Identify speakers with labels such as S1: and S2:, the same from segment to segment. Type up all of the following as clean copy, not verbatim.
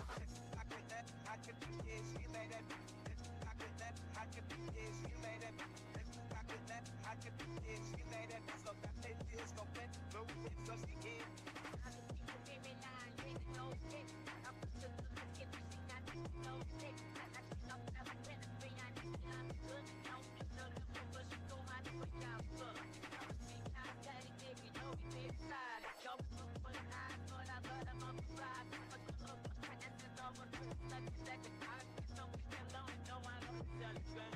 S1: I could, yeah, she like that. I could, yeah, she like that. I could, yeah, she like that. So that lady is gon' play, but it's so she can. I can keep it very line, really no shit. I put the look in the scene, I need no shit. I keep up, I like that, I need to I'm good. Don't get no love, but you know how to put y'all fuck. I got it, nigga, know we big side. Go for the eyes, but I'm on the ride. And the dog was like a second. I get so we can alone, no one else is done it, man.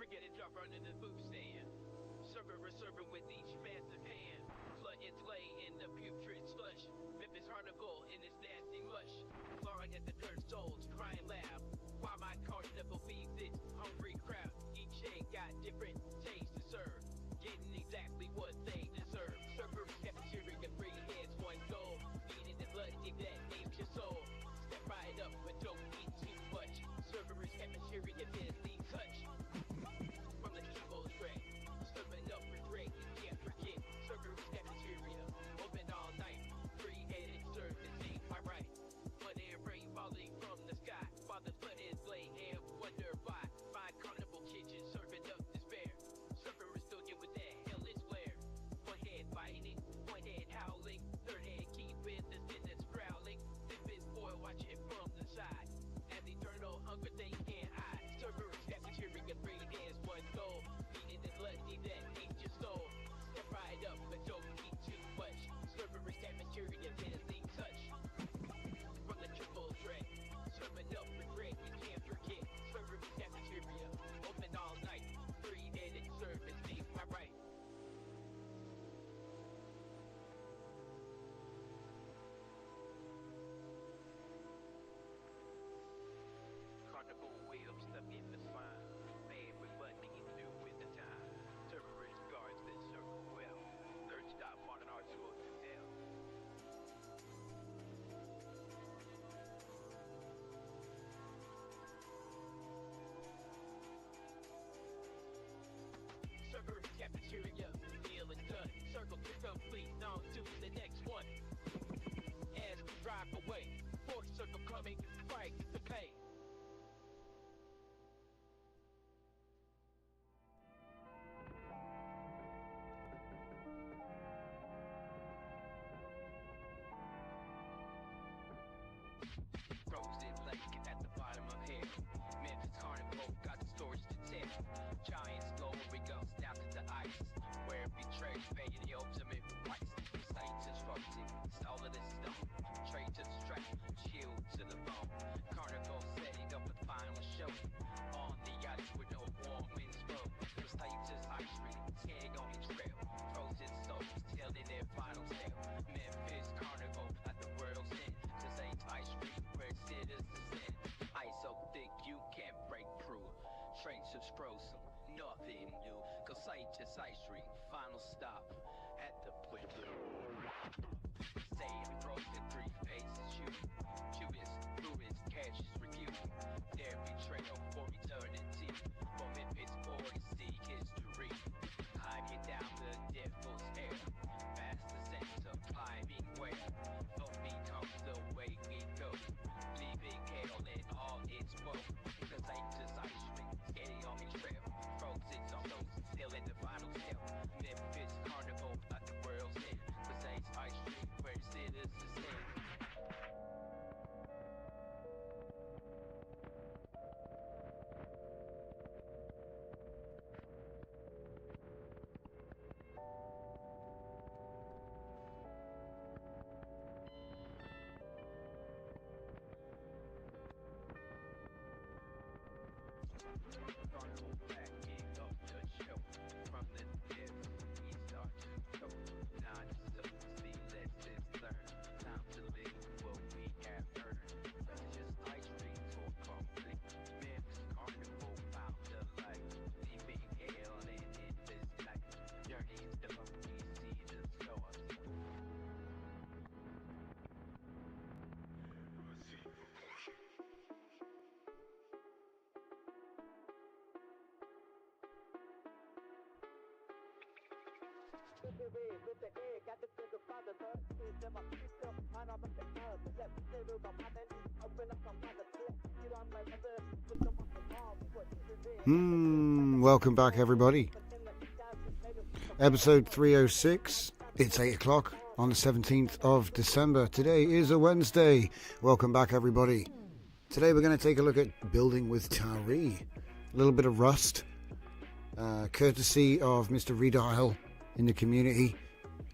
S2: Forget it, drop under the food stand. Server serving with each massive hand. Flood and slay in the putrid slush. Memphis Carnival in this nasty mush. Clawing at the dirt souls, crying loud. While my carnival feeds its hungry crowd. Each chain got different tastes to serve. Getting exactly what they deserve. Server cafeteria, three heads, one goal. Feeding the bloody that names your soul. Step right up, but don't eat too much. Server cafeteria, deadly touch. From the evil tray, slipping up for great, you can't forget. Server cafeteria, open all night. Three-headed service ain't my right. But air rain falling from the sky. Father's blood is blade and wonder why. Find carnival kitchen serving up despair. Server is still get with that hellish glare. One hand fighting, one hand howling. Third hand keeping the sentence growling. Fifth is boy watching from the side. As eternal hunger they can't hide. Server cafeteria, three hands, one goal. Feeding the bloody that needs your soul. Step right up, but don't eat too much. Server cafeteria, deadly touch. From the triple threat, serving up for bread, you can't forget. Server cafeteria, open all night. Three-headed service, ain't my right. Carnival wheels stuck in the spine. Man with what can you do with the time? Terrorist guards that circle well. Third stop on an arterial canal. Server cafeteria, meal is done. Circle to complete, on to the next one. As we drive away, fourth circle coming, fight the pain. Frozen lake at the bottom of hell. Memphis Carnival got the stories to tell. Giants glory goes down to the ice, where betrayers pay the ultimate price. Saints instructing, all of this stone. Trade to the strap, chill to the bone. Carnival setting up the final show. On the ice with no warm winds blow. The Saints ice cream, tag on each trail. Frozen souls telling their final tale. Memphis Carnival at the world's end. The Saints ice cream where citizens stand. Ice so thick you can't break through. Trains of frozen, nothing new. Cause Saints ice cream, final stop at the point. Same frozen three faces you. Cubans, fluids, catches review. Their betrayal for eternity. For Memphis boys see history. Climbing down the devil's hair. Past the center, climbing where hope becomes the way we go. Leaving hell and all its woe. Cause ain't just ice cream, getting on each trail. Frozen on those, still in the final tale. Memphis Carnival at the world's end. Cause ain't ice cream, where citizens stand. Carnival backing up the show. From the dip, we start to go. Not so see, lessons learned. Time to live what we have earned. Let's just ice cream for complete. Man, this carnival found the light. Deep inhale and in this night. Journey's done, we see the stars.
S3: Welcome back, everybody. Episode 306. It's 8 o'clock on the 17th of December. Today is a Wednesday. Welcome back, everybody. Today we're going to take a look at building with Tauri. A little bit of Rust, courtesy of Mr. Redial in the community.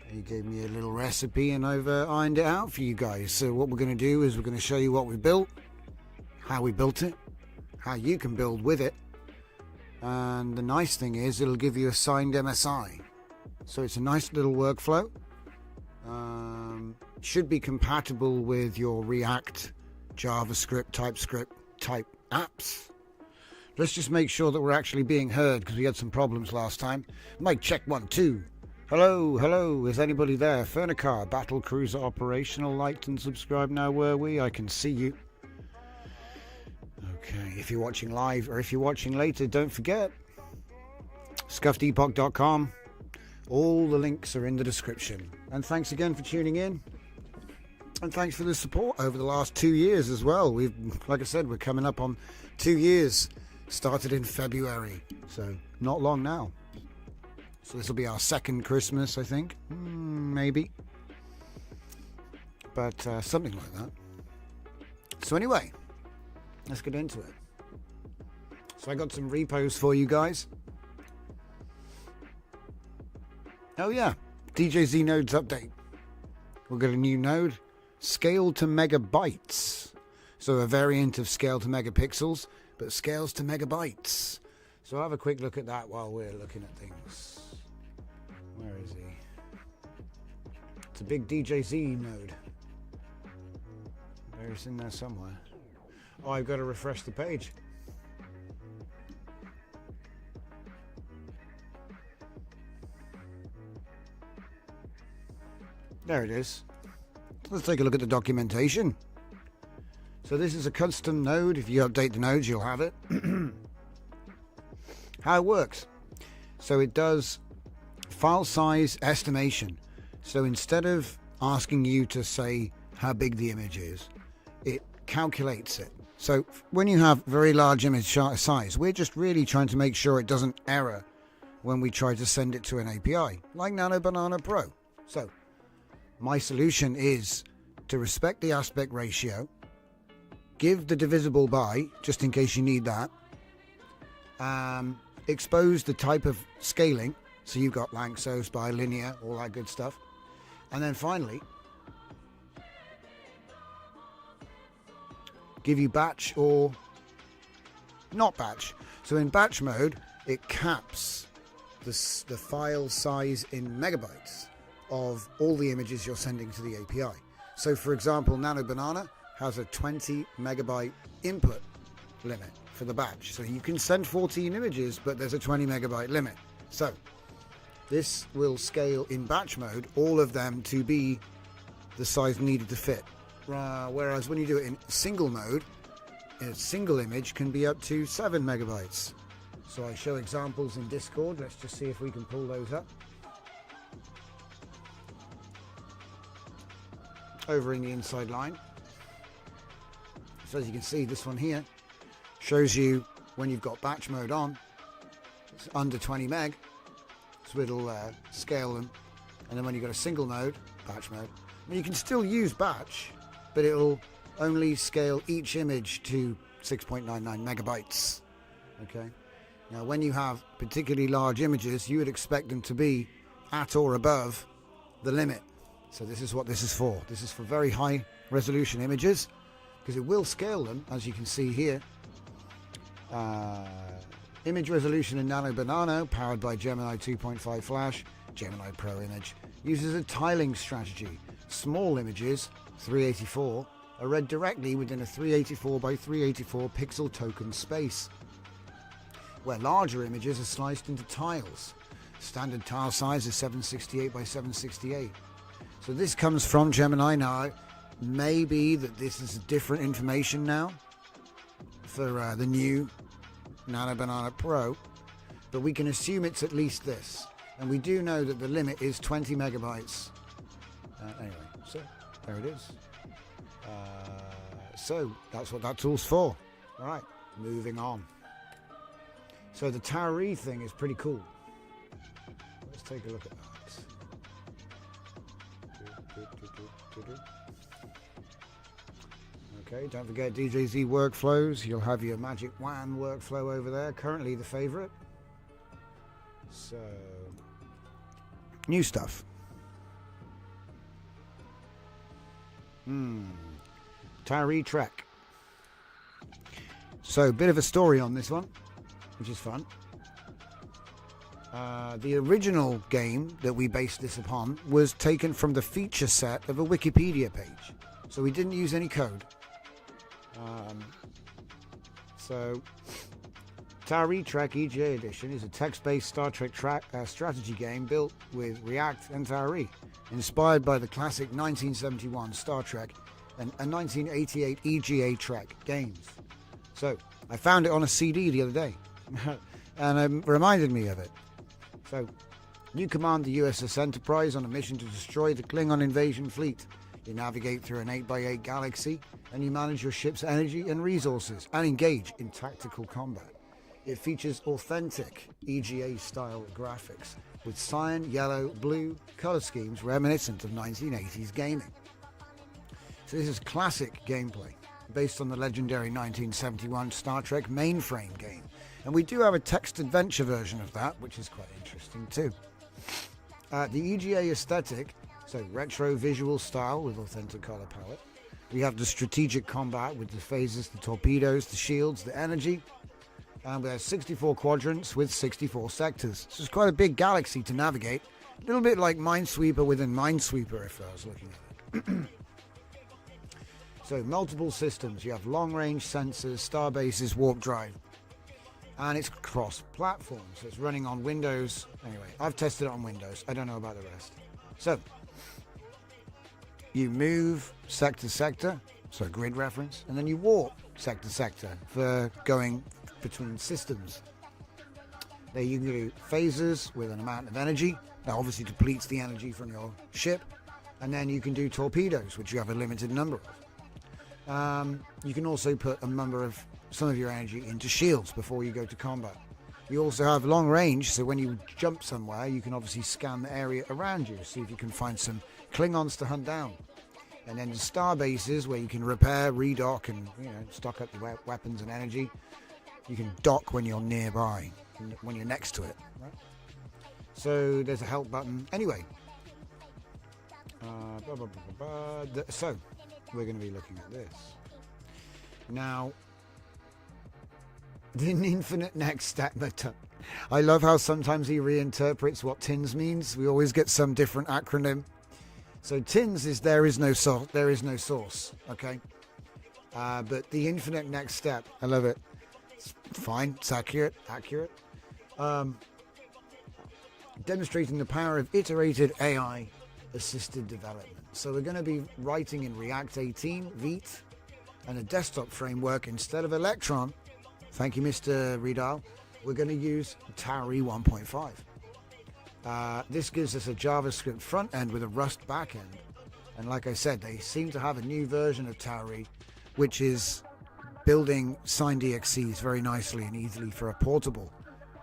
S3: He gave me a little recipe and I've ironed it out for you guys. So what we're going to do is we're going to show you what we built, how we built it, how you can build with it. And the nice thing is it'll give you a signed MSI. So it's a nice little workflow. Should be compatible with your React, JavaScript, TypeScript type apps. Let's just make sure that we're actually being heard because we had some problems last time. Mic check 1 2. Hello, is anybody there? Fernicar, Battle Cruiser operational, liked and subscribed now, were we? I can see you. Okay, if you're watching live or if you're watching later, don't forget, scuffedepoch.com. All the links are in the description. And thanks again for tuning in. And thanks for the support over the last 2 years as well. Like I said, we're coming up on 2 years. Started in February, so not long now. So this will be our second Christmas, I think. Maybe. But something like that. So anyway, let's get into it. So I got some repos for you guys. Oh yeah, DJZ nodes update. We've got a new node, scale to megabytes. So a variant of scale to megapixels, but scales to megabytes. So I'll have a quick look at that while we're looking at things. Where is he? It's a big DJZ node. There's in there somewhere. Oh, I've got to refresh the page. There it is. Let's take a look at the documentation. So this is a custom node. If you update the nodes, you'll have it. How it works. So it does file size estimation. So instead of asking you to say how big the image is, it calculates it. So when you have very large image size, we're just really trying to make sure it doesn't error when we try to send it to an API, like Nano Banana Pro. So my solution is to respect the aspect ratio, give the divisible by, just in case you need that, expose the type of scaling, so you've got Lanczos, bilinear, all that good stuff, and then finally give you batch or not batch. So in batch mode, it caps the file size in megabytes of all the images you're sending to the API. So for example, Nano Banana has a 20 megabyte input limit for the batch. So you can send 14 images, but there's a 20 megabyte limit. So this will scale in batch mode, all of them to be the size needed to fit. Whereas when you do it in single mode, a single image can be up to 7 megabytes. So I show examples in Discord. Let's just see if we can pull those up. Over in the inside line. So as you can see, this one here shows you when you've got batch mode on, it's under 20 meg. So it'll scale them. And then when you've got a single mode, batch mode, I mean, you can still use batch, but it'll only scale each image to 6.99 megabytes. Okay. Now, when you have particularly large images, you would expect them to be at or above the limit. So this is what this is for. This is for very high resolution images, because it will scale them, as you can see here. Image resolution in Nano Banana, powered by Gemini 2.5 Flash, Gemini Pro Image, uses a tiling strategy. Small images, 384, are read directly within a 384 by 384 pixel token space, where larger images are sliced into tiles. Standard tile size is 768 by 768. So this comes from Gemini. Now, maybe that this is different information now for the new Nano Banana Pro, but we can assume it's at least this. And we do know that the limit is 20 megabytes. Anyway, so there it is. So that's what that tool's for. All right, moving on. So the Tauri thing is pretty cool. Let's take a look at that. Okay, don't forget DJZ workflows. You'll have your Magic WAN workflow over there. Currently the favorite. So, new stuff. Tauri Trek. So, a bit of a story on this one, which is fun. The original game that we based this upon was taken from the feature set of a Wikipedia page. So we didn't use any code. So Tauri Trek EGA Edition is a text-based Star Trek strategy game built with React and Tauri, inspired by the classic 1971 Star Trek and a 1988 EGA Trek games. So I found it on a CD the other day and it reminded me of it. So, you command the USS Enterprise on a mission to destroy the Klingon invasion fleet. You navigate through an 8x8 galaxy, and you manage your ship's energy and resources, and engage in tactical combat. It features authentic EGA-style graphics, with cyan, yellow, blue color schemes reminiscent of 1980s gaming. So this is classic gameplay, based on the legendary 1971 Star Trek mainframe game. And we do have a text adventure version of that, which is quite interesting too. The EGA aesthetic, so retro visual style with authentic color palette. We have the strategic combat with the phases, the torpedoes, the shields, the energy. And we have 64 quadrants with 64 sectors. So it's quite a big galaxy to navigate. A little bit like Minesweeper within Minesweeper if I was looking at it. So multiple systems. You have long-range sensors, starbases, warp drive. And it's cross-platform, so it's running on Windows. Anyway, I've tested it on Windows. I don't know about the rest. So, you move sector to sector, so grid reference, and then you warp sector to sector for going between systems. There you can do phasers with an amount of energy. That obviously depletes the energy from your ship. And then you can do torpedoes, which you have a limited number of. You can also put some of your energy into shields before you go to combat. You also have long range, so when you jump somewhere, you can obviously scan the area around you, see if you can find some Klingons to hunt down. And then the star bases where you can repair, redock, and stock up your weapons and energy. You can dock when you're nearby, when you're next to it. Right? So there's a help button. Anyway, so we're going to be looking at this now. The infinite next step. I love how sometimes he reinterprets what TINS means. We always get some different acronym. So TINS is there is no source. Okay, but the infinite next step. I love it. It's fine. It's accurate. Demonstrating the power of iterated AI assisted development. So we're going to be writing in React 18, Vite, and a desktop framework instead of Electron. Thank you, Mr. Riedel. We're going to use Tauri 1.5. This gives us a JavaScript front end with a Rust back end. And like I said, they seem to have a new version of Tauri, which is building signed DXCs very nicely and easily for a portable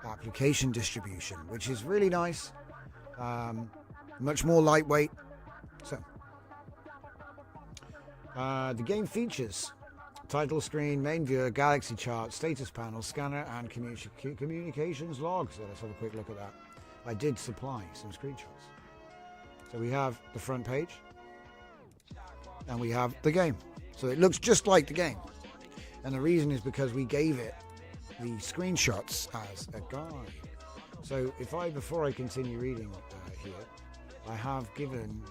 S3: application distribution, which is really nice. Much more lightweight. So, the game features title screen, main viewer, galaxy chart, status panel, scanner, and communications log. So let's have a quick look at that. I did supply some screenshots. So we have the front page, and we have the game. So it looks just like the game. And the reason is because we gave it the screenshots as a guide. So before I continue reading here, I have given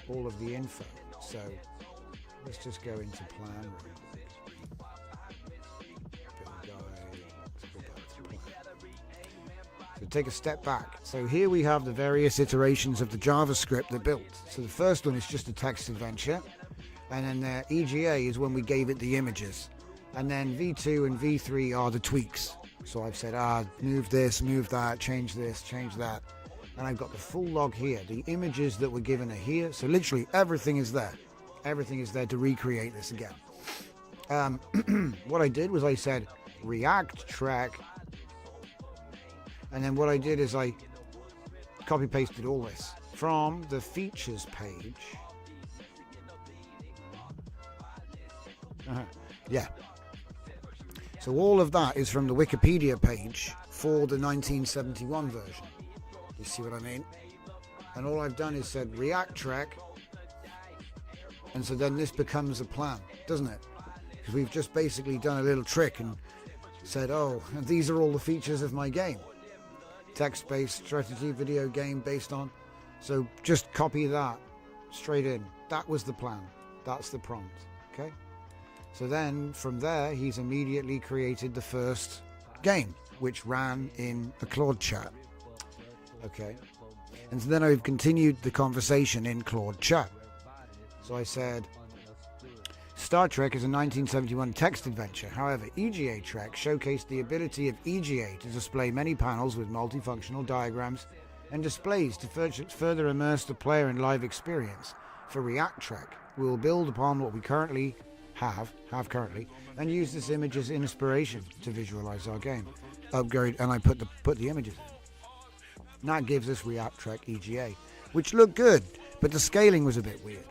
S3: all of the info. So let's just go into plan. So take a step back. So here we have the various iterations of the JavaScript that built. So the first one is just a text adventure, and then the EGA is when we gave it the images, and then V2 and V3 are the tweaks. So I've said, move this, move that, change this, change that, and I've got the full log here. The images that were given are here, so literally everything is there. Everything is there to recreate this again. What I did was I said React track, and then what I did is I copy pasted all this from the features page. Yeah. So all of that is from the Wikipedia page for the 1971 version. You see what I mean? And all I've done is said React track, and so then this becomes a plan, doesn't it? Because we've just basically done a little trick and said, oh, these are all the features of my game. Text-based strategy video game based on. So just copy that straight in. That was the plan. That's the prompt. Okay? So then from there, he's immediately created the first game, which ran in the Claude chat. Okay? And so then I've continued the conversation in Claude chat. So I said, Star Trek is a 1971 text adventure. However, EGA Trek showcased the ability of EGA to display many panels with multifunctional diagrams and displays to further immerse the player in live experience. For React Trek, we will build upon what we currently have currently, and use this image as inspiration to visualize our game. Upgrade, and I put the images in. And that gives us React Trek EGA, which looked good, but the scaling was a bit weird.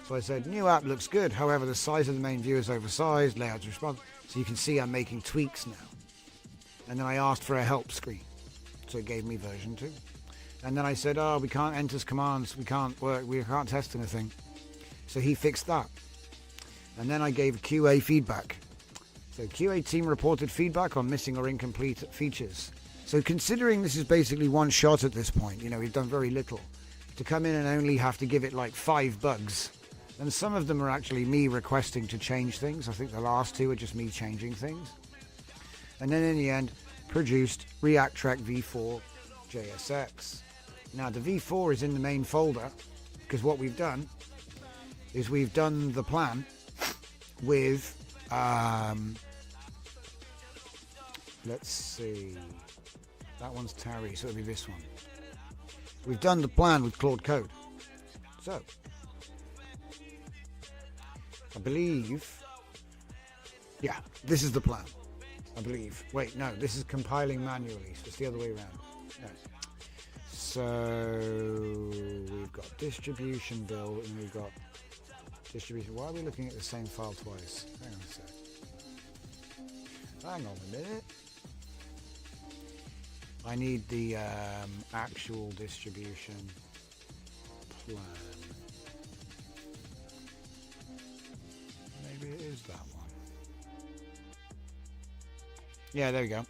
S3: So I said, new app looks good, however the size of the main view is oversized, layout's responsive, so you can see I'm making tweaks now. And then I asked for a help screen, so it gave me version 2. And then I said, we can't enter commands, we can't test anything. So he fixed that. And then I gave QA feedback. So QA team reported feedback on missing or incomplete features. So considering this is basically one shot at this point, we've done very little. To come in and only have to give it like 5 bugs. And some of them are actually me requesting to change things. I think the last 2 are just me changing things. And then in the end, produced React Track v4 JSX. Now the v4 is in the main folder, because what we've done is we've done the plan with, let's see, that one's Tauri, so it'll be this one. We've done the plan with Claude Code. So, I believe, yeah, this is the plan, I believe. Wait, no, this is compiling manually, so it's the other way around. Yeah. So, we've got distribution build, and we've got distribution. Why are we looking at the same file twice? Hang on a sec. Hang on a minute. I need the actual distribution plan. Maybe it is that one. Yeah, there we go.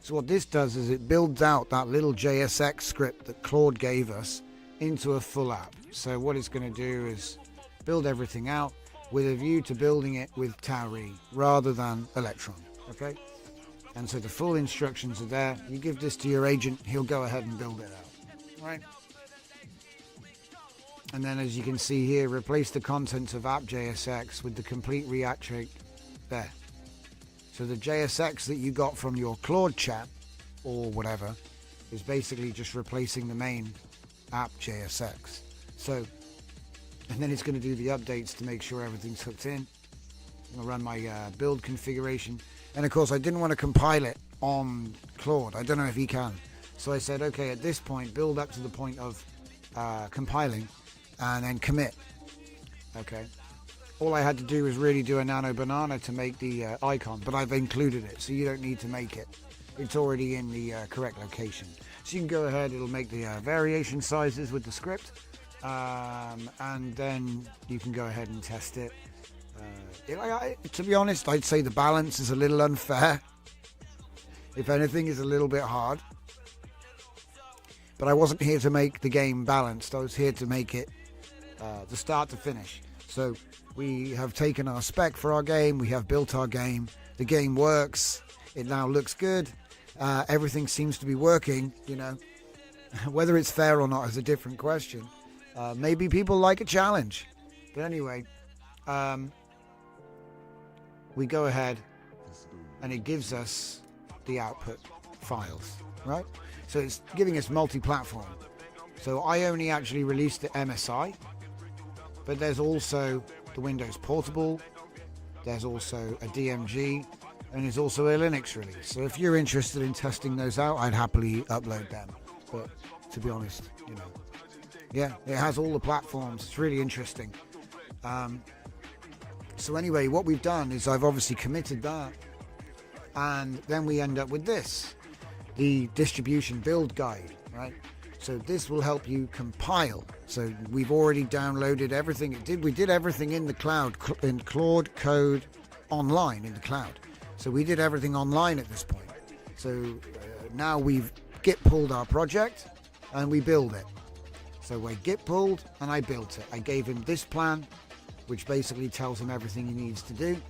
S3: So what this does is it builds out that little JSX script that Claude gave us into a full app. So what it's going to do is build everything out with a view to building it with Tauri rather than Electron. Okay? And so the full instructions are there. You give this to your agent, he'll go ahead and build it out. Right? And then as you can see here, replace the contents of app.jsx with the complete React trait there. So the JSX that you got from your Claude chat or whatever is basically just replacing the main app.jsx. So, and then it's going to do the updates to make sure everything's hooked in. I'm going to run my build configuration. And of course I didn't want to compile it on Claude. I don't know if he can. So I said, okay, at this point, build up to the point of compiling and then commit. Okay. All I had to do was really do a nano banana to make the icon, but I've included it, so you don't need to make it. It's already in the correct location. So you can go ahead, it'll make the variation sizes with the script, and then you can go ahead and test it. To be honest, I'd say the balance is a little unfair if anything, is a little bit hard. But I wasn't here to make the game balanced. I was here to make it the start to finish. So we have taken our spec for our game. We have built our game. The game works. It now looks good. Everything seems to be working, you know. Whether it's fair or not is a different question. Maybe people like a challenge. But anyway, we go ahead and it gives us the output files, right? So it's giving us multi-platform. So I only actually released the MSI, but there's also the Windows Portable, there's also a DMG, and there's also a Linux release. So if you're interested in testing those out, I'd happily upload them. But to be honest, you know, yeah, it has all the platforms. It's really interesting. So anyway, what we've done is I've obviously committed that, and then we end up with this, the distribution build guide, right? So this will help you compile. So we've already downloaded everything. We did everything in the cloud, in Claude Code online in the cloud. So we did everything online at this point. So now we've git pulled our project and we build it. So I git pulled and I built it. I gave him this plan, which basically tells him everything he needs to do.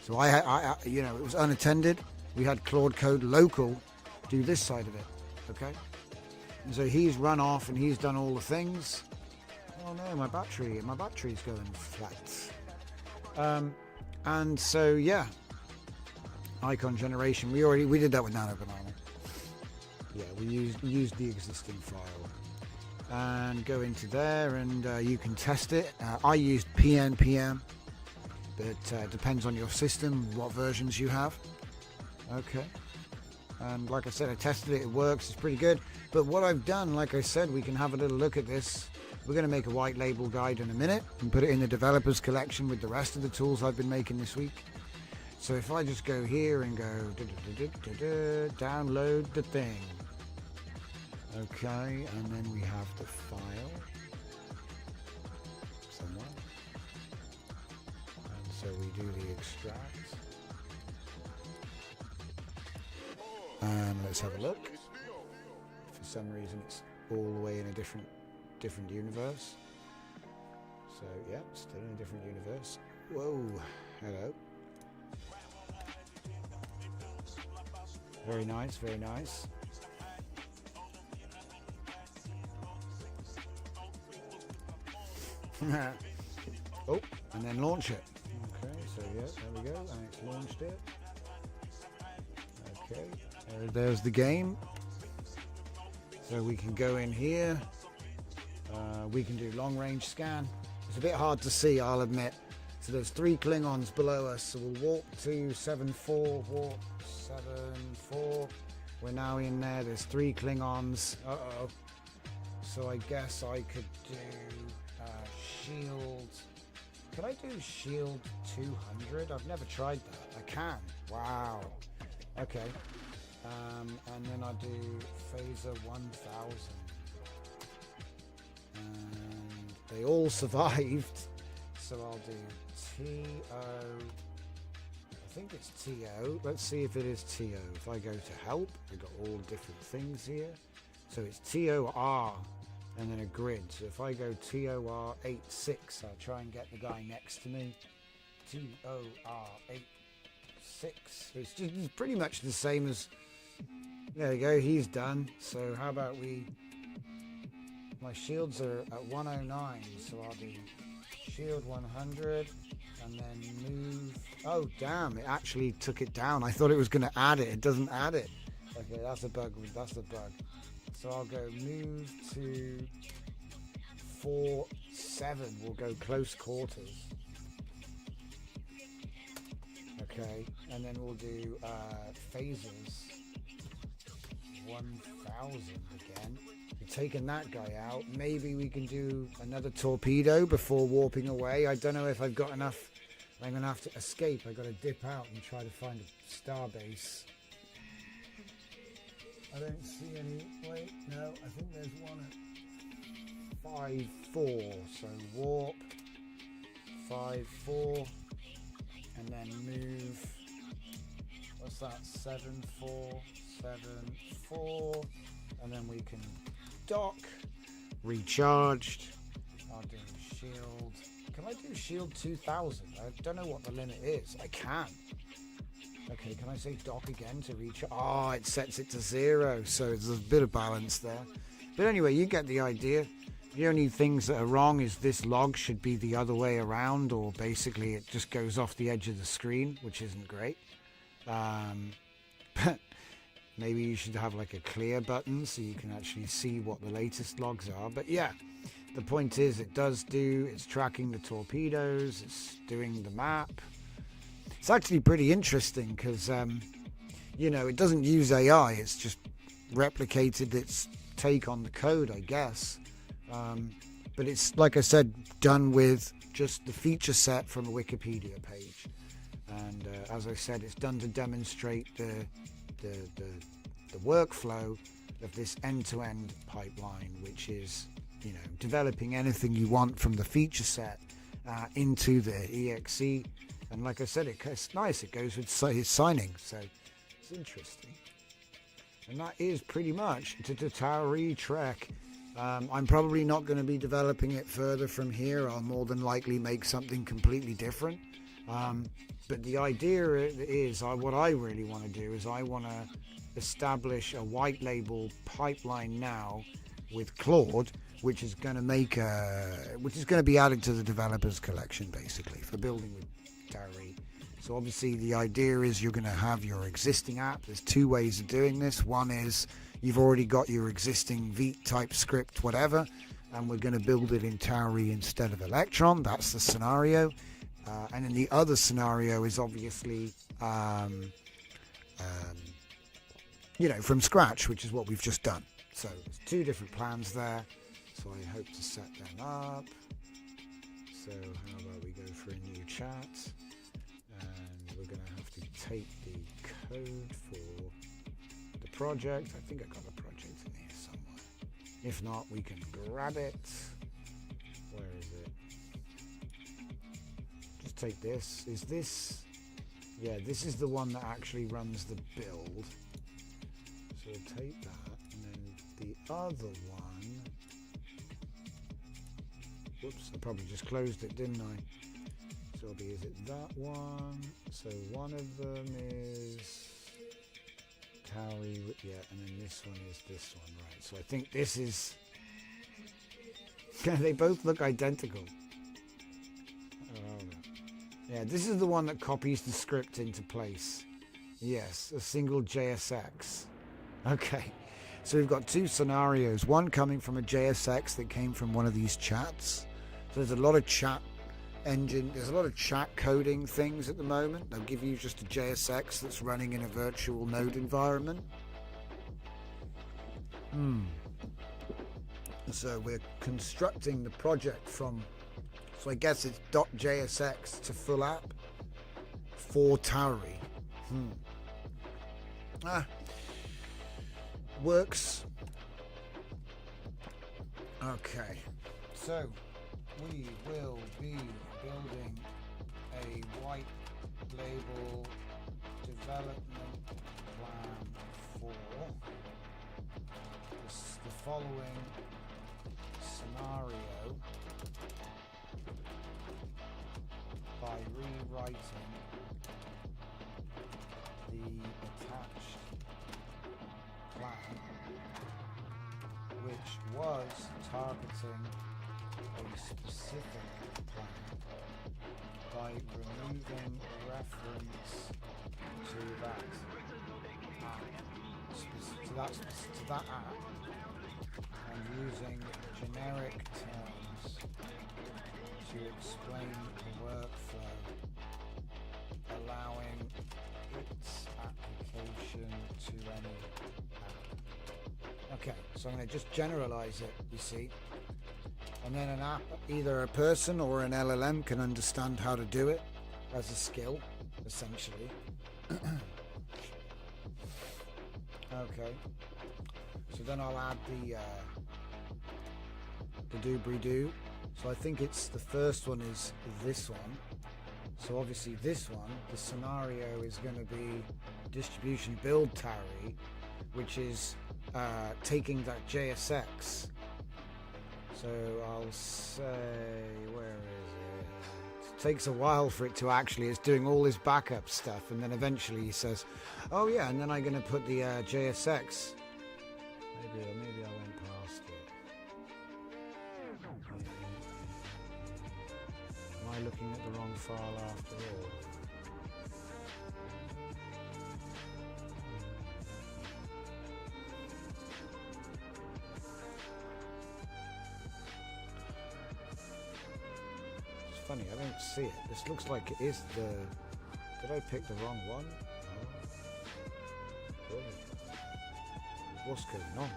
S3: So I you know, it was unattended. We had Claude Code local do this side of it, okay? And so he's run off and he's done all the things. Oh no, my battery's going flat. And so yeah, icon generation. We did that with Nano Banana. Yeah, we used the existing file. And go into there and you can test it. I used PNPM, but depends on your system, what versions you have. Okay. And like I said, I tested it, it works, it's pretty good. But what I've done, like I said, we can have a little look at this. We're going to make a white label guide in a minute and put it in the developers collection with the rest of the tools I've been making this week. So if I just go here and go download the thing. Okay, and then we have the file somewhere. And so we do the extract. And let's have a look. For some reason it's all the way in a different universe. So yeah, still in a different universe. Whoa, hello. Very nice, very nice. Oh, and then launch it. Okay, so yeah, there we go, and it's launched it. Okay, there's the game. So we can go in here. We can do long range scan. It's a bit hard to see, I'll admit. So there's 3 Klingons below us. So we'll warp to 7-4, warp 7-4. We're now in there. There's 3 Klingons. Uh-oh. So I guess I could do shield. Could I do shield 200? I've never tried that. I can. Wow. Okay. And then I do phaser 1000. And they all survived. So I'll do TO. I think it's TO. Let's see if it is TO. If I go to help, we've got all different things here. So it's TOR and then a grid. So if I go TOR 86, I'll try and get the guy next to me. TOR 86. It's just pretty much the same as. There we go. He's done. So how about we? My shields are at 109, so I'll do shield 100 and then move. Oh damn, it actually took it down. I thought it was going to add it. It doesn't add it. Okay, that's a bug. That's the bug. So I'll go move to 4-7. We'll go close quarters. Okay, and then we'll do phasers 1000 again. We've taken that guy out. Maybe we can do another torpedo before warping away. I don't know if I've got enough. I'm going to have to escape. I've got to dip out and try to find a star base. I don't see any. Wait, no, I think there's one at 5-4. So warp 5-4 and then move. What's that? 7-4. 7.4, and then we can dock, recharged. I'll do shield. Can I do shield 2000? I don't know what the limit is. I can. Okay, can I say dock again to recharge? Oh, it sets it to 0, so there's a bit of balance there. But anyway, you get the idea. The only things that are wrong is this log should be the other way around, or basically it just goes off the edge of the screen, which isn't great. But maybe you should have like a clear button so you can actually see what the latest logs are. But yeah, the point is it's tracking the torpedoes, it's doing the map. It's actually pretty interesting because, it doesn't use AI, it's just replicated its take on the code, I guess. But it's, like I said, done with just the feature set from a Wikipedia page. And as I said, it's done to demonstrate the workflow of this end-to-end pipeline, which is, developing anything you want from the feature set into the EXE. And like I said, it's nice. It goes with his signing, so it's interesting. And that is pretty much the Tauri Trek. I'm probably not going to be developing it further from here. I'll more than likely make something completely different. But the idea is, what I really want to do is I want to establish a white label pipeline now with Claude, which is going to be added to the developers collection, basically, for building with Tauri. So obviously the idea is you're going to have your existing app. There's two ways of doing this. One is you've already got your existing Vite, Typescript, whatever, and we're going to build it in Tauri instead of Electron. That's the scenario. And then the other scenario is obviously, from scratch, which is what we've just done. So there's two different plans there. So I hope to set them up. So how about we go for a new chat? And we're going to have to take the code for the project. I think I got the project in here somewhere. If not, we can grab it. Where is it? Just take this. Is this? Yeah, this is the one that actually runs the build. So we'll take that, and then the other one. Whoops, I probably just closed it, didn't I? So is it that one? So one of them is Tauri, yeah, and then this one is this one, right? So I think this is. They both look identical. Yeah, this is the one that copies the script into place. Yes, a single JSX. Okay, so we've got two scenarios. One coming from a JSX that came from one of these chats. So there's a lot of chat engine, there's a lot of chat coding things at the moment. They'll give you just a JSX that's running in a virtual node environment. So we're constructing the project from, so I guess it's .jsx to full app for Tauri. Works. Okay, so we will be building a white label development plan for the following scenario by rewriting the attached plan, which was targeting a specific plan by removing reference to that app and using generic terms to explain the workflow, allowing its application to any app. Okay, so I'm going to just generalize it, you see. And then an app, either a person or an LLM can understand how to do it as a skill, essentially. Okay. So then I'll add the doobly-doo. So I think it's the first one is this one. So obviously this one, the scenario is going to be distribution build Tauri. which is taking that JSX. So I'll say, where is it? It takes a while for it to actually, it's doing all this backup stuff, and then eventually he says, oh yeah, and then I'm going to put the JSX. Maybe I went past it. Am I looking at the wrong file after all? Funny, I don't see it. This looks like it is the... Did I pick the wrong one? Oh. What's going on?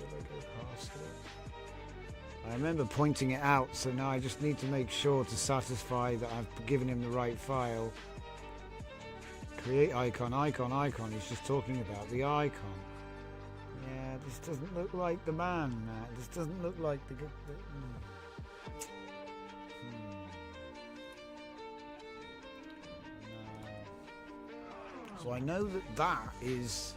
S3: Did I go past it? I remember pointing it out, so now I just need to make sure to satisfy that I've given him the right file. Create icon. He's just talking about the icon. Yeah, this doesn't look like the man, Matt. This doesn't look like the good... So I know that is...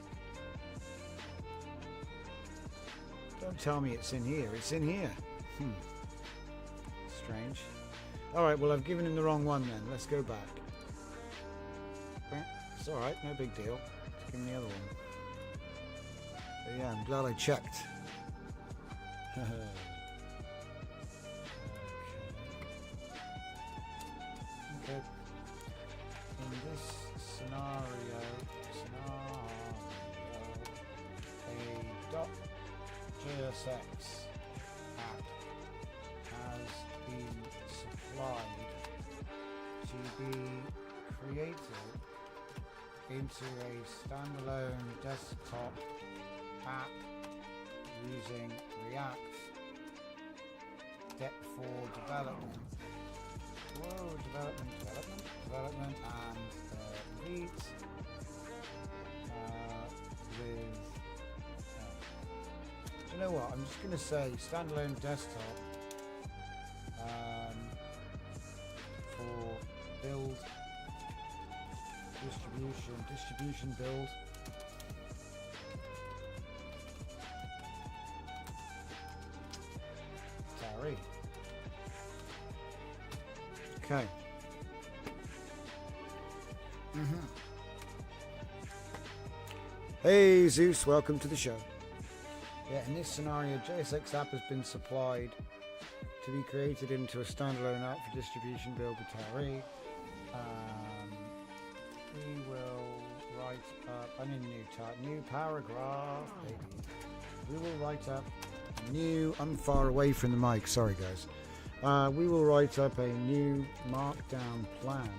S3: Don't tell me it's in here. It's in here. Strange. Alright, well I've given him the wrong one then. Let's go back. It's alright, no big deal. Let's give him the other one. But yeah, I'm glad I checked. Okay. In this scenario, a .jsx app has been supplied to be created into a standalone desktop app using React for development. Development and Vite with do you know what, I'm just going to say standalone desktop for build distribution build. Tauri. Okay. Hey Zeus, welcome to the show. Yeah, in this scenario, JSX app has been supplied to be created into a standalone app for distribution build with Tauri. We will write up, I need a new paragraph, baby. We will write up a new, I'm far away from the mic, sorry guys. We will write up a new markdown plan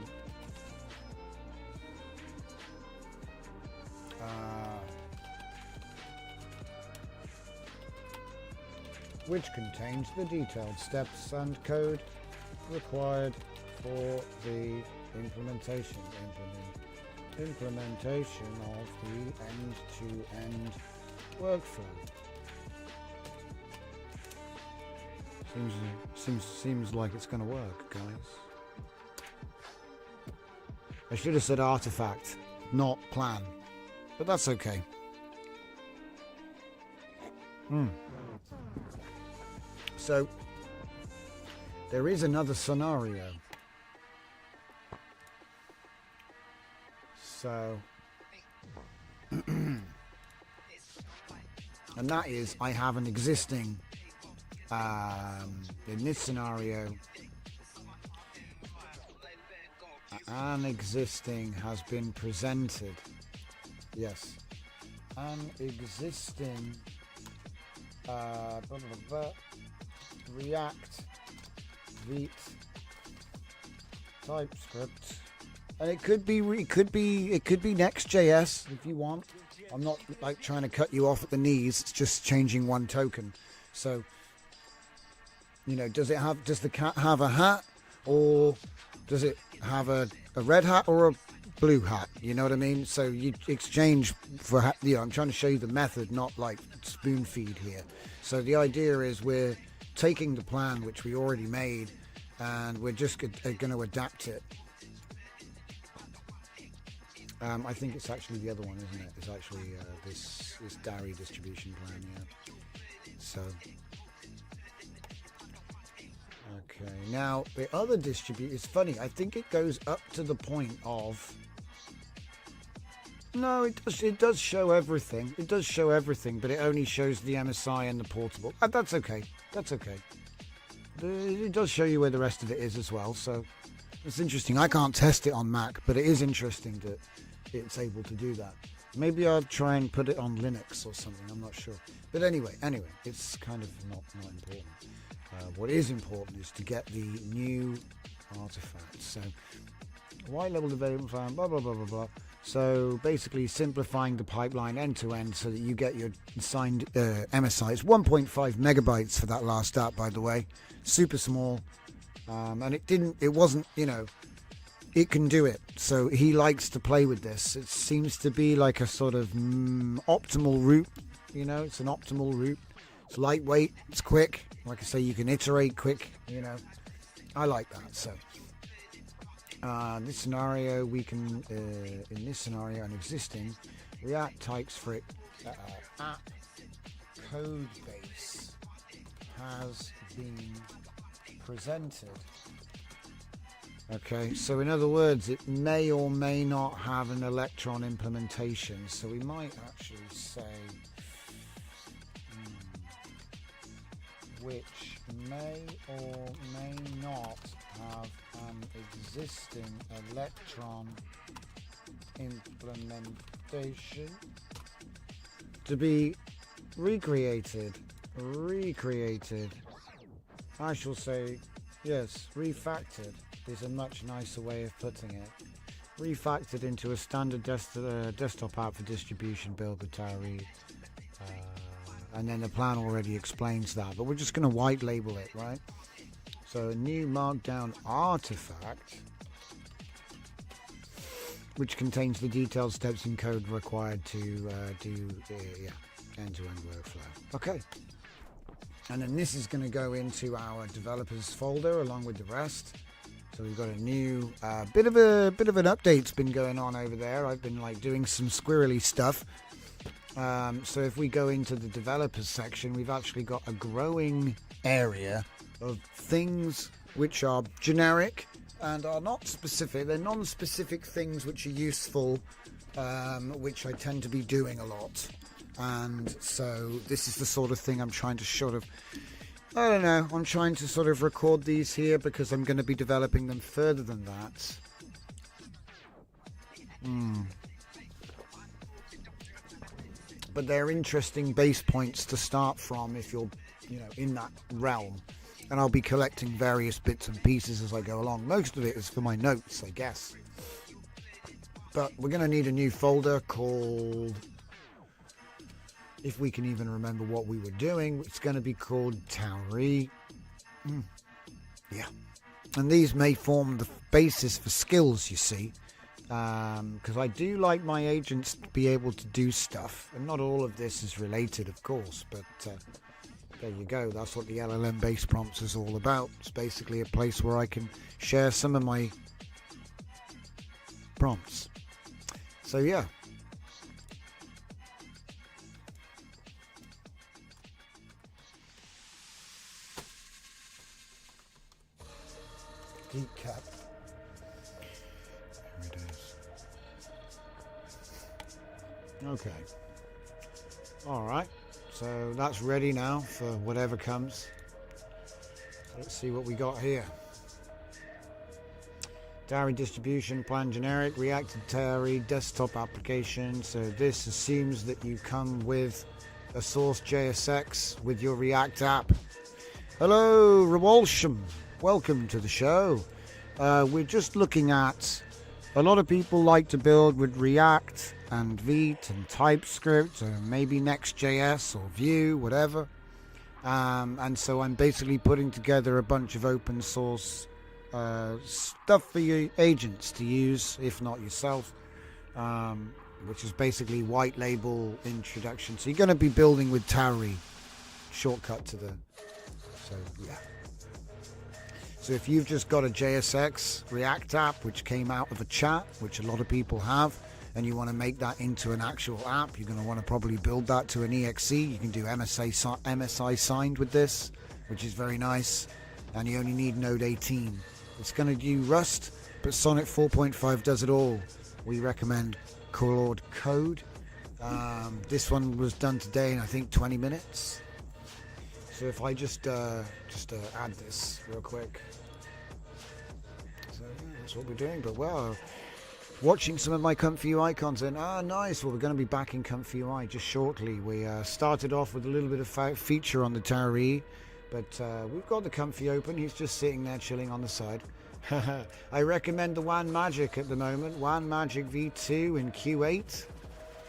S3: which contains the detailed steps and code required for the implementation of the end-to-end workflow. Seems like it's going to work, guys. I should have said artifact, not plan, but that's okay. So there is another scenario. So and that is I have an existing in this scenario an existing has been presented. Yes, an existing React Vite TypeScript, and it could be Next.js if you want. I'm not like trying to cut you off at the knees. It's just changing one token. So, you know, does the cat have a hat, or does it have a red hat or a blue hat? You know what I mean? So you exchange for, I'm trying to show you the method, not like spoon feed here. So the idea is we're taking the plan which we already made, and we're just going to adapt it I think it's actually the other one, isn't it? It's actually this Tauri distribution plan, yeah. So, okay. Now, the other distribute is funny. I think it goes up to the point of... No, it does show everything. It does show everything, but it only shows the MSI and the portable. That's okay. That's okay. It does show you where the rest of it is as well, so it's interesting. I can't test it on Mac, but it is interesting that it's able to do that. Maybe I'll try and put it on Linux or something. I'm not sure. But anyway, it's kind of not important. What is important is to get the new artifacts. So, white level development plan, blah, blah, blah, blah, blah. So, basically simplifying the pipeline end to end so that you get your signed MSI. It's 1.5 megabytes for that last app, by the way. Super small. And it wasn't, it can do it. So he likes to play with this. It seems to be like a sort of optimal route. It's an optimal route. It's lightweight. It's quick. Like I say, you can iterate quick. I like that. So this scenario, we can, in this scenario, an existing React Typescript app code base has been presented. Okay, so in other words, it may or may not have an Electron implementation. So we might actually say which may or may not have an existing Electron implementation to be recreated. I shall say, yes, refactored is a much nicer way of putting it. Refactored into a standard desktop app for distribution build with Tauri. And then the plan already explains that, but we're just going to white label it, right? So a new markdown artifact, which contains the detailed steps in code required to do end-to-end workflow. Okay. And then this is going to go into our developers folder along with the rest. So we've got a new bit of an update's been going on over there. I've been doing some squirrely stuff. So if we go into the developers section, we've actually got a growing area of things which are generic and are not specific. They're non-specific things which are useful, which I tend to be doing a lot. And so this is the sort of thing I'm trying to I'm trying to sort of record these here because I'm going to be developing them further than that. But they're interesting base points to start from if you're, in that realm. And I'll be collecting various bits and pieces as I go along. Most of it is for my notes, I guess. But we're going to need a new folder called... If we can even remember what we were doing, it's going to be called Tauri. Yeah. And these may form the basis for skills, you see. Because I do like my agents to be able to do stuff. And not all of this is related, of course. But there you go. That's what the LLM base prompts is all about. It's basically a place where I can share some of my prompts. So, yeah. Deep cut. There it is. Okay. Alright. So that's ready now for whatever comes. Let's see what we got here. Tauri distribution plan generic, React to Tauri desktop application. So this assumes that you come with a source JSX with your React app. Hello, Rewolsham. Welcome to the show. We're just looking at, a lot of people like to build with React and Vite and TypeScript or maybe Next.js or Vue, whatever. And so I'm basically putting together a bunch of open source stuff for your agents to use, if not yourself, which is basically white label introduction. So you're going to be building with Tauri, shortcut to the, so yeah. So if you've just got a JSX React app, which came out of a chat, which a lot of people have, and you want to make that into an actual app, you're going to want to probably build that to an exe. You can do MSI signed with this, which is very nice, and you only need Node 18. It's going to do Rust, but Sonnet 4.5 does it all. We recommend Claude Code. This one was done today in I think 20 minutes. So if I just add this real quick. So yeah, that's what we're doing. But well, watching some of my Comfy UI content. Nice. Well, we're going to be back in Comfy UI just shortly. We started off with a little bit of feature on the Tauri, but we've got the Comfy open. He's just sitting there chilling on the side. I recommend the WAN Magic at the moment. WAN Magic V2 in Q8.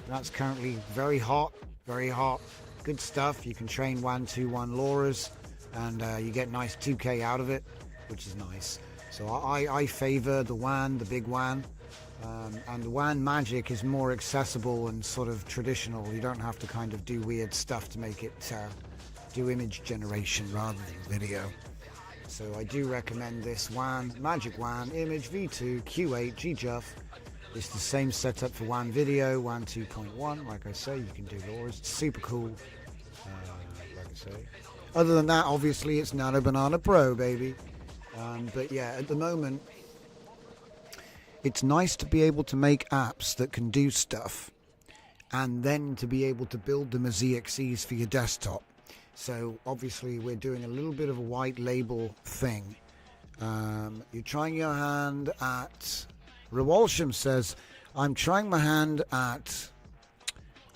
S3: That's currently very hot, very hot. Good stuff. You can train WAN 2.1 LoRa's, and you get nice 2K out of it, which is nice. So I favor the WAN, the big WAN. And the WAN Magic is more accessible and sort of traditional. You don't have to kind of do weird stuff to make it do image generation rather than video. So I do recommend this WAN, Magic WAN, Image V2, Q8, GJUF. It's the same setup for WAN Video, WAN 2.1. Like I say, you can do LoRa. It's super cool, like I say. Other than that, obviously, it's Nano Banana Pro, baby. But yeah, at the moment, it's nice to be able to make apps that can do stuff and then to be able to build them as EXEs for your desktop. So obviously we're doing a little bit of a white label thing. You're trying your hand at... Rewalsham says, I'm trying my hand at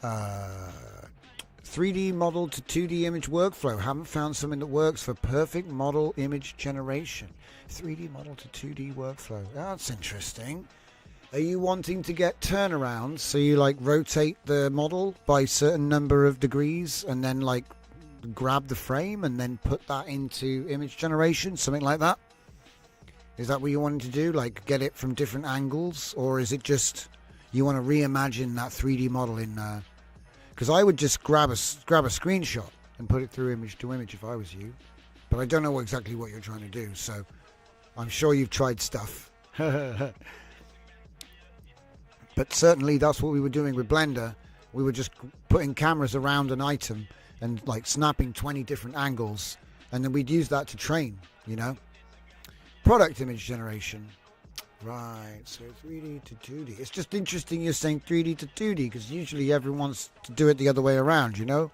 S3: 3D model to 2D image workflow. Haven't found something that works for perfect model image generation. 3D model to 2D workflow. That's interesting. Are you wanting to get turnarounds? So you like rotate the model by a certain number of degrees and then like grab the frame and then put that into image generation? Something like that? Is that what you wanted to do? Like get it from different angles? Or is it just you want to reimagine that 3D model in... Because I would just grab a screenshot and put it through image to image if I was you. But I don't know exactly what you're trying to do. So I'm sure you've tried stuff. But certainly that's what we were doing with Blender. We were just putting cameras around an item and like snapping 20 different angles. And then we'd use that to train, you know. Product image generation. Right, so 3D to 2D. It's just interesting you're saying 3D to 2D because usually everyone wants to do it the other way around, you know?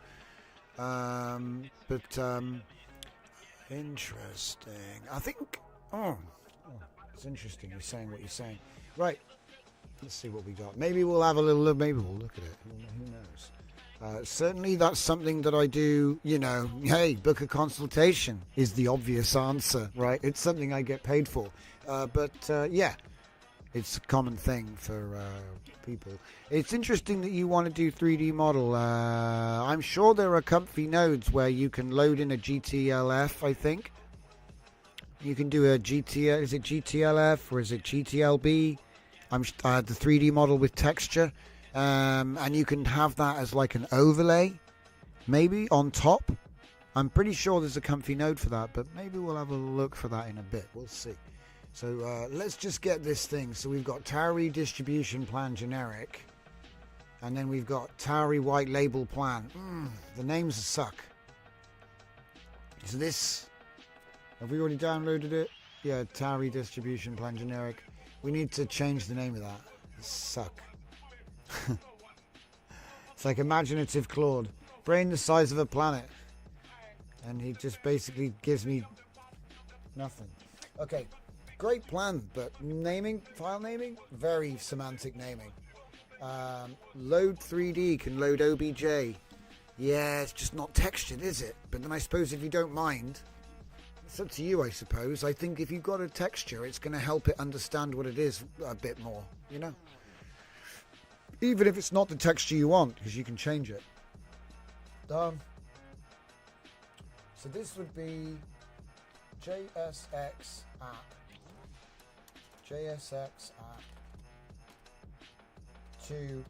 S3: Interesting. I think... it's interesting you're saying what you're saying. Right, let's see what we got. Maybe we'll have a little look. Maybe we'll look at it. Who knows? Certainly that's something that I do, you know, hey, book a consultation is the obvious answer, right? It's something I get paid for. Yeah, it's a common thing for people. It's interesting that you want to do 3D model. I'm sure there are comfy nodes where you can load in a GTLF, I think. You can do a GTL, is it GTLF or is it GTLB? The 3D model with texture. And you can have that as like an overlay, maybe on top. I'm pretty sure there's a comfy node for that, but maybe we'll have a look for that in a bit. We'll see. So let's just get this thing. So we've got Tauri distribution plan generic, and then we've got Tauri white label plan. The names suck. So this, have we already downloaded it? Yeah, Tauri distribution plan generic. We need to change the name of that. It suck. It's like imaginative Claude, brain the size of a planet, and he just basically gives me nothing. Okay, great plan, but naming, file naming, very semantic naming. Load 3D can load OBJ. Yeah, it's just not textured, is it? But then I suppose if you don't mind, it's up to you, I suppose. I think if you've got a texture, it's going to help it understand what it is a bit more, you know? Even if it's not the texture you want, because you can change it. So this would be JSX app. JSX app to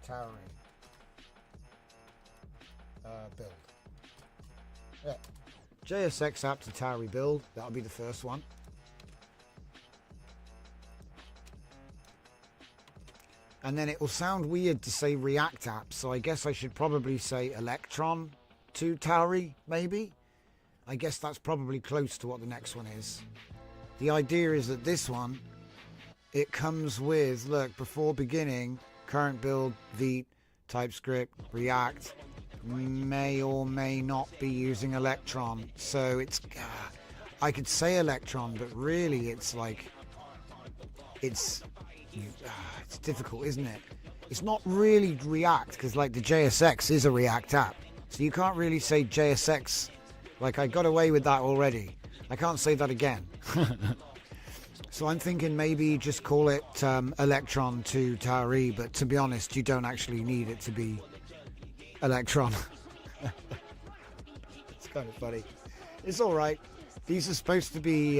S3: Tauri build. Yeah. JSX app to Tauri build. That'll be the first one. And then it will sound weird to say React app, so I guess I should probably say Electron to Tauri, maybe. I guess that's probably close to what the next one is. The idea is that this one, it comes with, look, before beginning, current build, Vite, Typescript, React, may or may not be using Electron. So it's, I could say Electron, but really it's like, it's difficult, isn't it? It's not really React, because like the JSX is a React app. So you can't really say JSX. Like, I got away with that already. I can't say that again. So I'm thinking maybe just call it Electron to Tauri, but to be honest, you don't actually need it to be Electron. It's kind of funny. It's all right. These are supposed to be,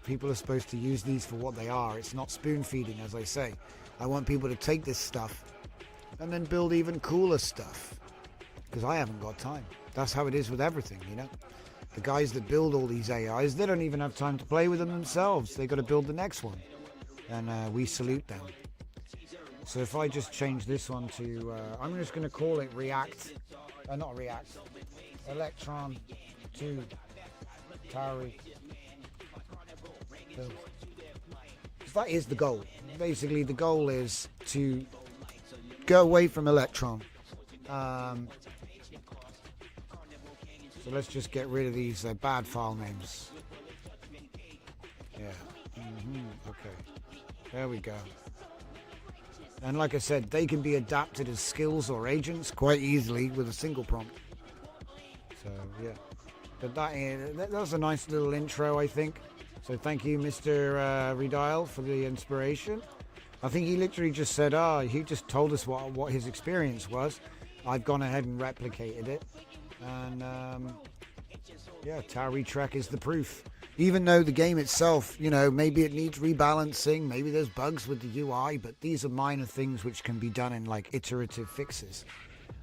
S3: people are supposed to use these for what they are. It's not spoon feeding, as I say. I want people to take this stuff and then build even cooler stuff, because I haven't got time. That's how it is with everything, you know. The guys that build all these AIs, they don't even have time to play with them themselves. They got to build the next one, and we salute them. So if I just change this one to, I'm just going to call it React, not React, Electron to Tauri. Build. That is the goal. Basically, the goal is to go away from Electron. So let's just get rid of these bad file names. Yeah. Okay. There we go. And like I said, they can be adapted as skills or agents quite easily with a single prompt. So yeah. But that's a nice little intro, I think. So thank you, Mr. Redial, for the inspiration. I think he literally just said, he just told us what his experience was. I've gone ahead and replicated it. And yeah, Tauri Trek is the proof. Even though the game itself, maybe it needs rebalancing, maybe there's bugs with the UI, but these are minor things which can be done in like iterative fixes.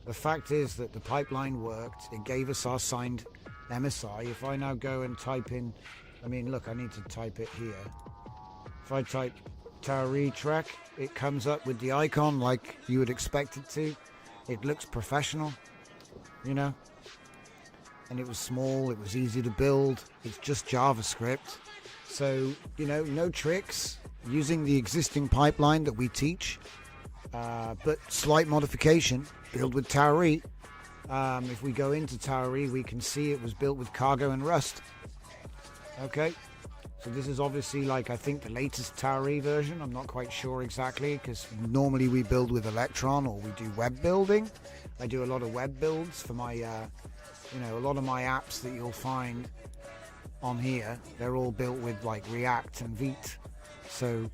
S3: The fact is that the pipeline worked. It gave us our signed MSI. If I now go and type in, look, I need to type it here. If I type Tauri Trek, it comes up with the icon like you would expect it to. It looks professional, and it was small, it was easy to build. It's just JavaScript. So, no tricks, using the existing pipeline that we teach, but slight modification, build with Tauri. If we go into Tauri, we can see it was built with Cargo and Rust. Okay, so this is obviously I think the latest Tauri version. I'm not quite sure exactly, because normally we build with Electron or we do web building. I do a lot of web builds for my, a lot of my apps that you'll find on here. They're all built with React and Vite. So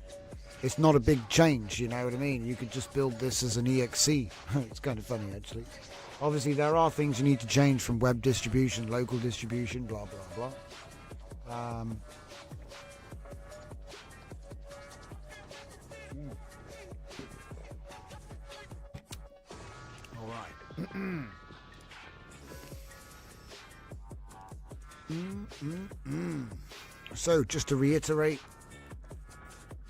S3: it's not a big change, you know what I mean? You could just build this as an exe. It's kind of funny, actually. Obviously, there are things you need to change from web distribution, local distribution, blah, blah, blah. All right. So, just to reiterate,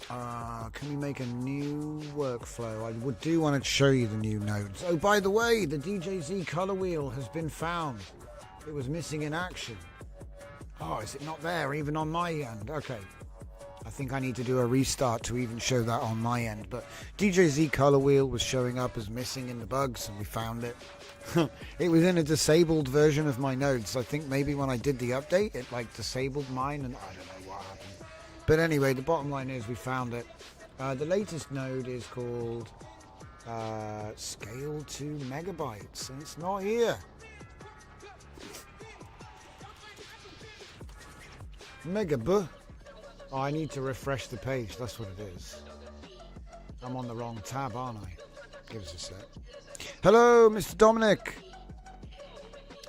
S3: can we make a new workflow? I do want to show you the new nodes. Oh, by the way, the DJZ color wheel has been found. It was missing in action. Oh, is it not there even on my end? Okay. I think I need to do a restart to even show that on my end. But DJZ color wheel was showing up as missing in the bugs, and we found it. It was in a disabled version of my nodes. I think maybe when I did the update, it disabled mine, and I don't know what happened. But anyway, the bottom line is we found it. The latest node is called Scale to Megabytes, and it's not here. Megab. Oh, I need to refresh the page. That's what it is. I'm on the wrong tab, aren't I? Give us a sec. Hello, Mr. Dominic.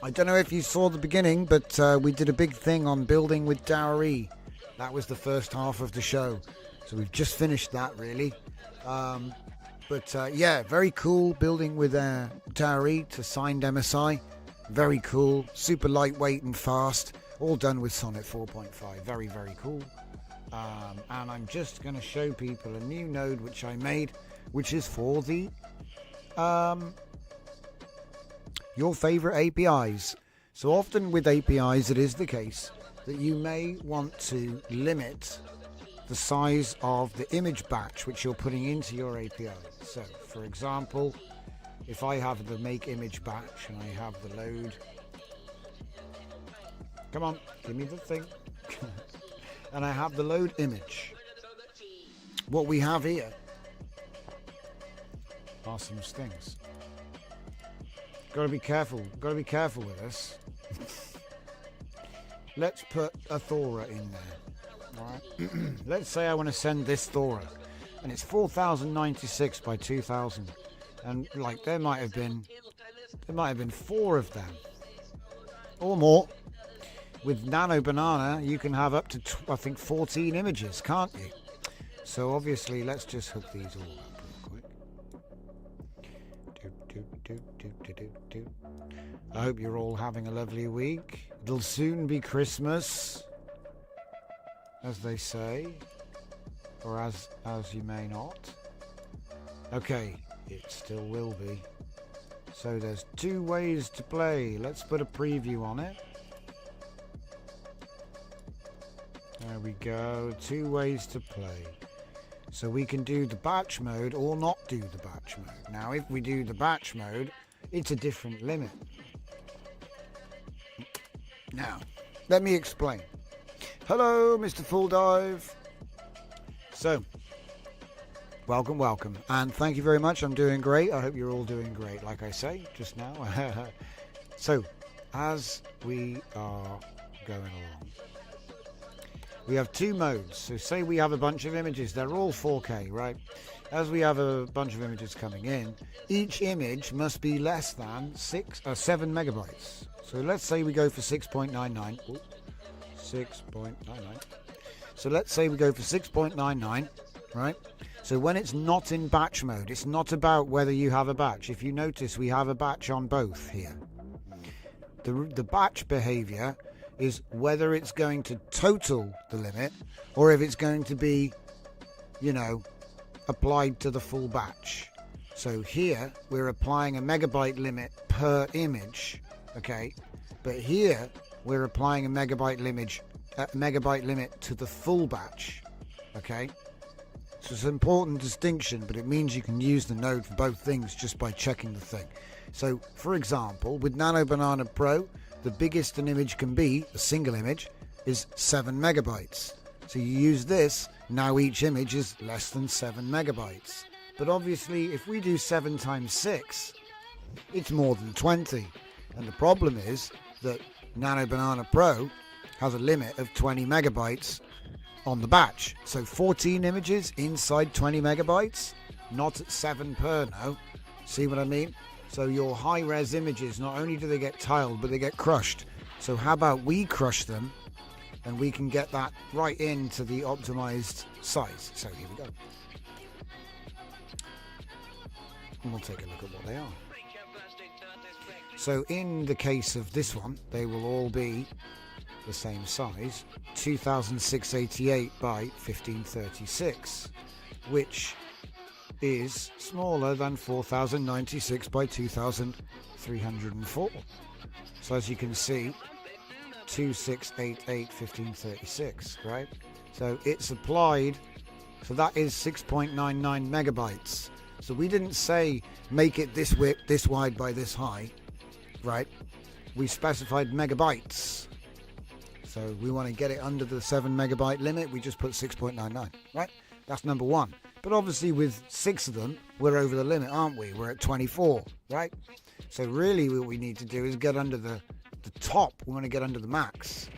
S3: I don't know if you saw the beginning, but we did a big thing on building with Tauri. That was the first half of the show. So we've just finished that, really. Yeah, very cool building with Tauri to signed MSI. Very cool. Super lightweight and fast. All done with Sonnet 4.5. Very, very cool. and I'm just going to show people a new node which I made, which is for the your favorite APIs. So often with APIs it is the case that you may want to limit the size of the image batch which you're putting into your API. So for example, if I have the make image batch and I have the load, come on, give me the thing, and I have the load image, what we have here are some stings. Got to be careful with this. Let's put a Thora in there. All right. Let's say I want to send this Thora, and it's 4096 by 2000, and like there might have been 4 of them or more. With Nano Banana, you can have up to I think 14 images, can't you? So obviously, let's just hook these all up real quick. I hope you're all having a lovely week. It'll soon be Christmas, as they say, or as you may not. Okay, it still will be. So there's 2 ways to play. Let's put a preview on it. There we go. 2 ways to play. So we can do the batch mode or not do the batch mode. Now, if we do the batch mode, it's a different limit. Now, let me explain. Hello, Mr. Full Dive. So, welcome, and thank you very much. I'm doing great. I hope you're all doing great, like I say just now. So, as we are going along, we have 2 modes. So say we have a bunch of images, they're all 4K, right? As we have a bunch of images coming in, each image must be less than 7 megabytes. So let's say we go for 6.99. 6.99. So let's say we go for 6.99, right? So when it's not in batch mode, it's not about whether you have a batch. If you notice, we have a batch on both here. The batch behavior is whether it's going to total the limit or if it's going to be, applied to the full batch. So here we're applying a megabyte limit per image, okay? But here we're applying a megabyte limit to the full batch, okay? So it's an important distinction, but it means you can use the node for both things just by checking the thing. So, for example, with Nano Banana Pro, the biggest an image can be, a single image, is 7 megabytes. So you use this, now each image is less than 7 megabytes. But obviously, if we do 7 times 6, it's more than 20. And the problem is that Nano Banana Pro has a limit of 20 megabytes on the batch. So 14 images inside 20 megabytes, not at 7 per, no. See what I mean? So your high-res images, not only do they get tiled, but they get crushed. So how about we crush them, and we can get that right into the optimized size. So here we go. And we'll take a look at what they are. So in the case of this one, they will all be the same size, 2688 by 1536, which is smaller than 4096 by 2304. So as you can see, 2688 1536, right? So it's applied, so that is 6.99 megabytes. So we didn't say make it this width, this wide by this high, right? We specified megabytes. So we want to get it under the 7 megabyte limit, we just put 6.99, right? That's number one. But obviously with 6 of them, we're over the limit, aren't we? We're at 24, right? So really what we need to do is get under the top. We want to get under the max.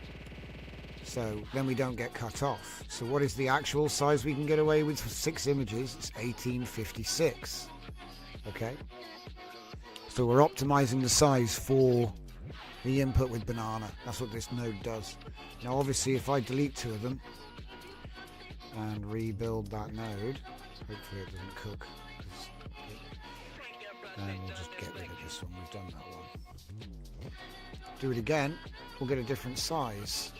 S3: So then we don't get cut off. So what is the actual size we can get away with for 6 images? It's 1856. Okay? So we're optimizing the size for the input with Banana. That's what this node does. Now obviously if I delete 2 of them and rebuild that node, hopefully it doesn't cook. And we'll just get rid of this one. We've done that one. Do it again, we'll get a different size.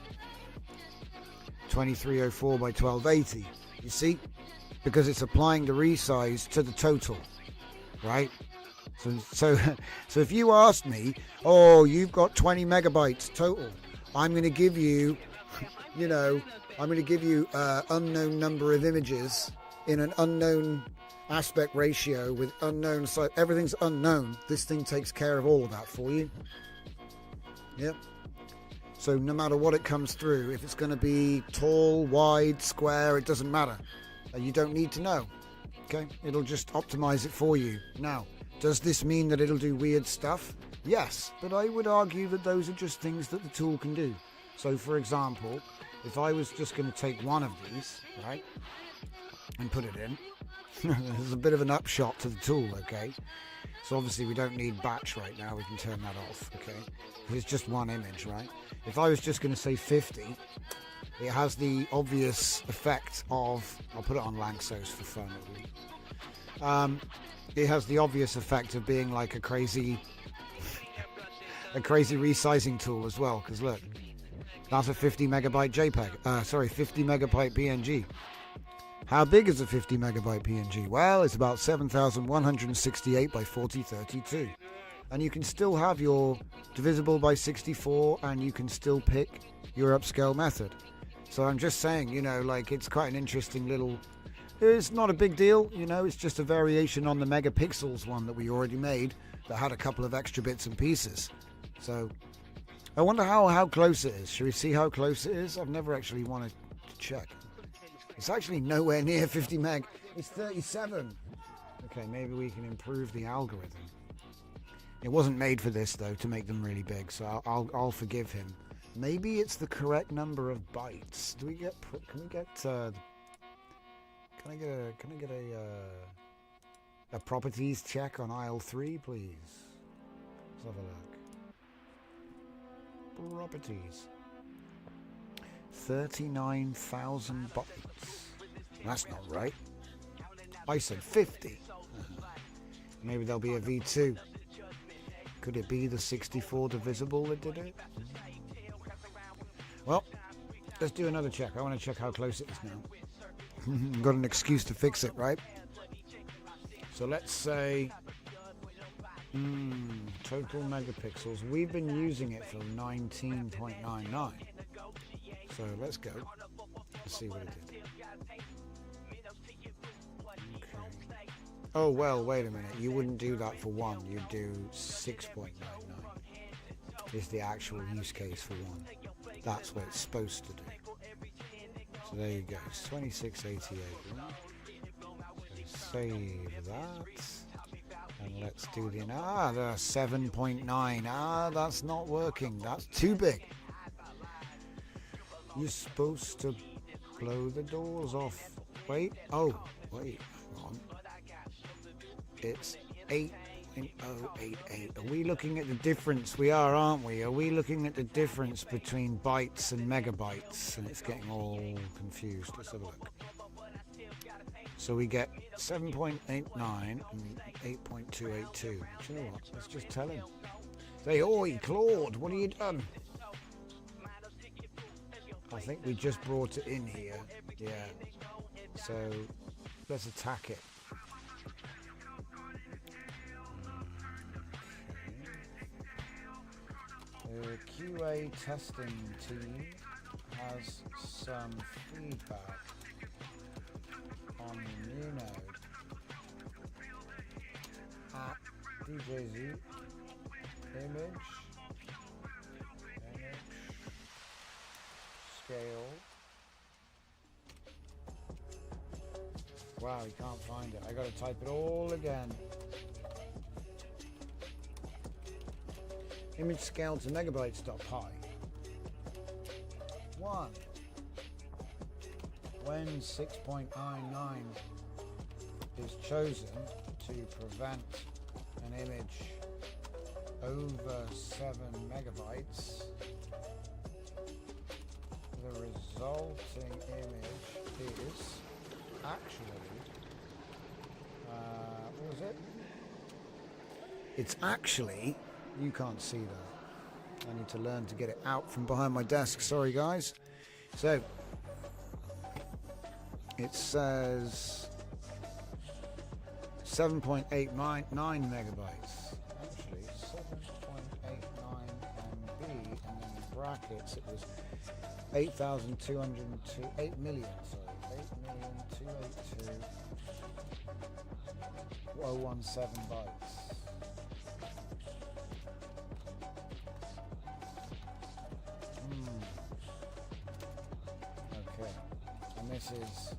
S3: 2304 by 1280. You see? Because it's applying the resize to the total, right? So if you asked me, oh, you've got 20 megabytes total, I'm going to give you, I'm going to give you an unknown number of images in an unknown aspect ratio with unknown size. Everything's unknown. This thing takes care of all of that for you. Yep. So no matter what it comes through, if it's going to be tall, wide, square, it doesn't matter. You don't need to know. Okay? It'll just optimize it for you. Now, does this mean that it'll do weird stuff? Yes, but I would argue that those are just things that the tool can do. So for example, if I was just going to take one of these, right, and put it in, there's a bit of an upshot to the tool, okay? So obviously we don't need batch right now, we can turn that off, okay? It's just one image, right? If I was just going to say 50, it has the obvious effect of, I'll put it on Lanxos for fun. It has the obvious effect of being like a crazy resizing tool as well, because look, that's a 50 megabyte JPEG, 50 megabyte PNG. How big is a 50 megabyte PNG? Well, it's about 7,168 by 4032. And you can still have your divisible by 64, and you can still pick your upscale method. So I'm just saying, it's quite an interesting little... It's not a big deal, it's just a variation on the megapixels one that we already made that had a couple of extra bits and pieces. So I wonder how close it is. Should we see how close it is? I've never actually wanted to check. It's actually nowhere near 50 meg. It's 37. Okay, maybe we can improve the algorithm. It wasn't made for this though, to make them really big, so I'll forgive him. Maybe it's the correct number of bytes. Can I get a properties check on aisle 3, please? Let's have a look. Properties. 39,000 bytes. That's not right. I said 50. Maybe there'll be a V2. Could it be the 64 divisible that did it? Well, let's do another check. I want to check how close it is now. Got an excuse to fix it, right? So let's say total megapixels. We've been using it for 19.99. So let's go. Let's see what it did. Okay. Oh, well, wait a minute. You wouldn't do that for one. You'd do 6.99. Is the actual use case for one. That's what it's supposed to do. So there you go. It's 2688. Right? So save that. And let's do the 7.9. That's not working. That's too big. You're supposed to blow the doors off. Wait. Oh, wait. Hang on. It's 8.088. Are we looking at the difference? We are, aren't we? Are we looking at the difference between bytes and megabytes? And it's getting all confused. Let's have a look. So we get 7.89 and 8.282. Do you know what? Let's just tell him. Say, oi, Claude, what have you done? I think we just brought it in here. Yeah. So let's attack it. The QA testing team has some feedback on the new node at DJZ image scale. Wow, you can't find it. I gotta type it all again. Image scale to megabytes.py. 1. When 6.99 is chosen to prevent an image over 7 megabytes, the resulting image is actually, what was it? It's actually, you can't see that. I need to learn to get it out from behind my desk. Sorry, guys. So, it says 7.89 megabytes. Actually, 7.89 MB, and then in brackets it was 8,202, 8 million, sorry, 8,282,017 bytes. Okay, and this is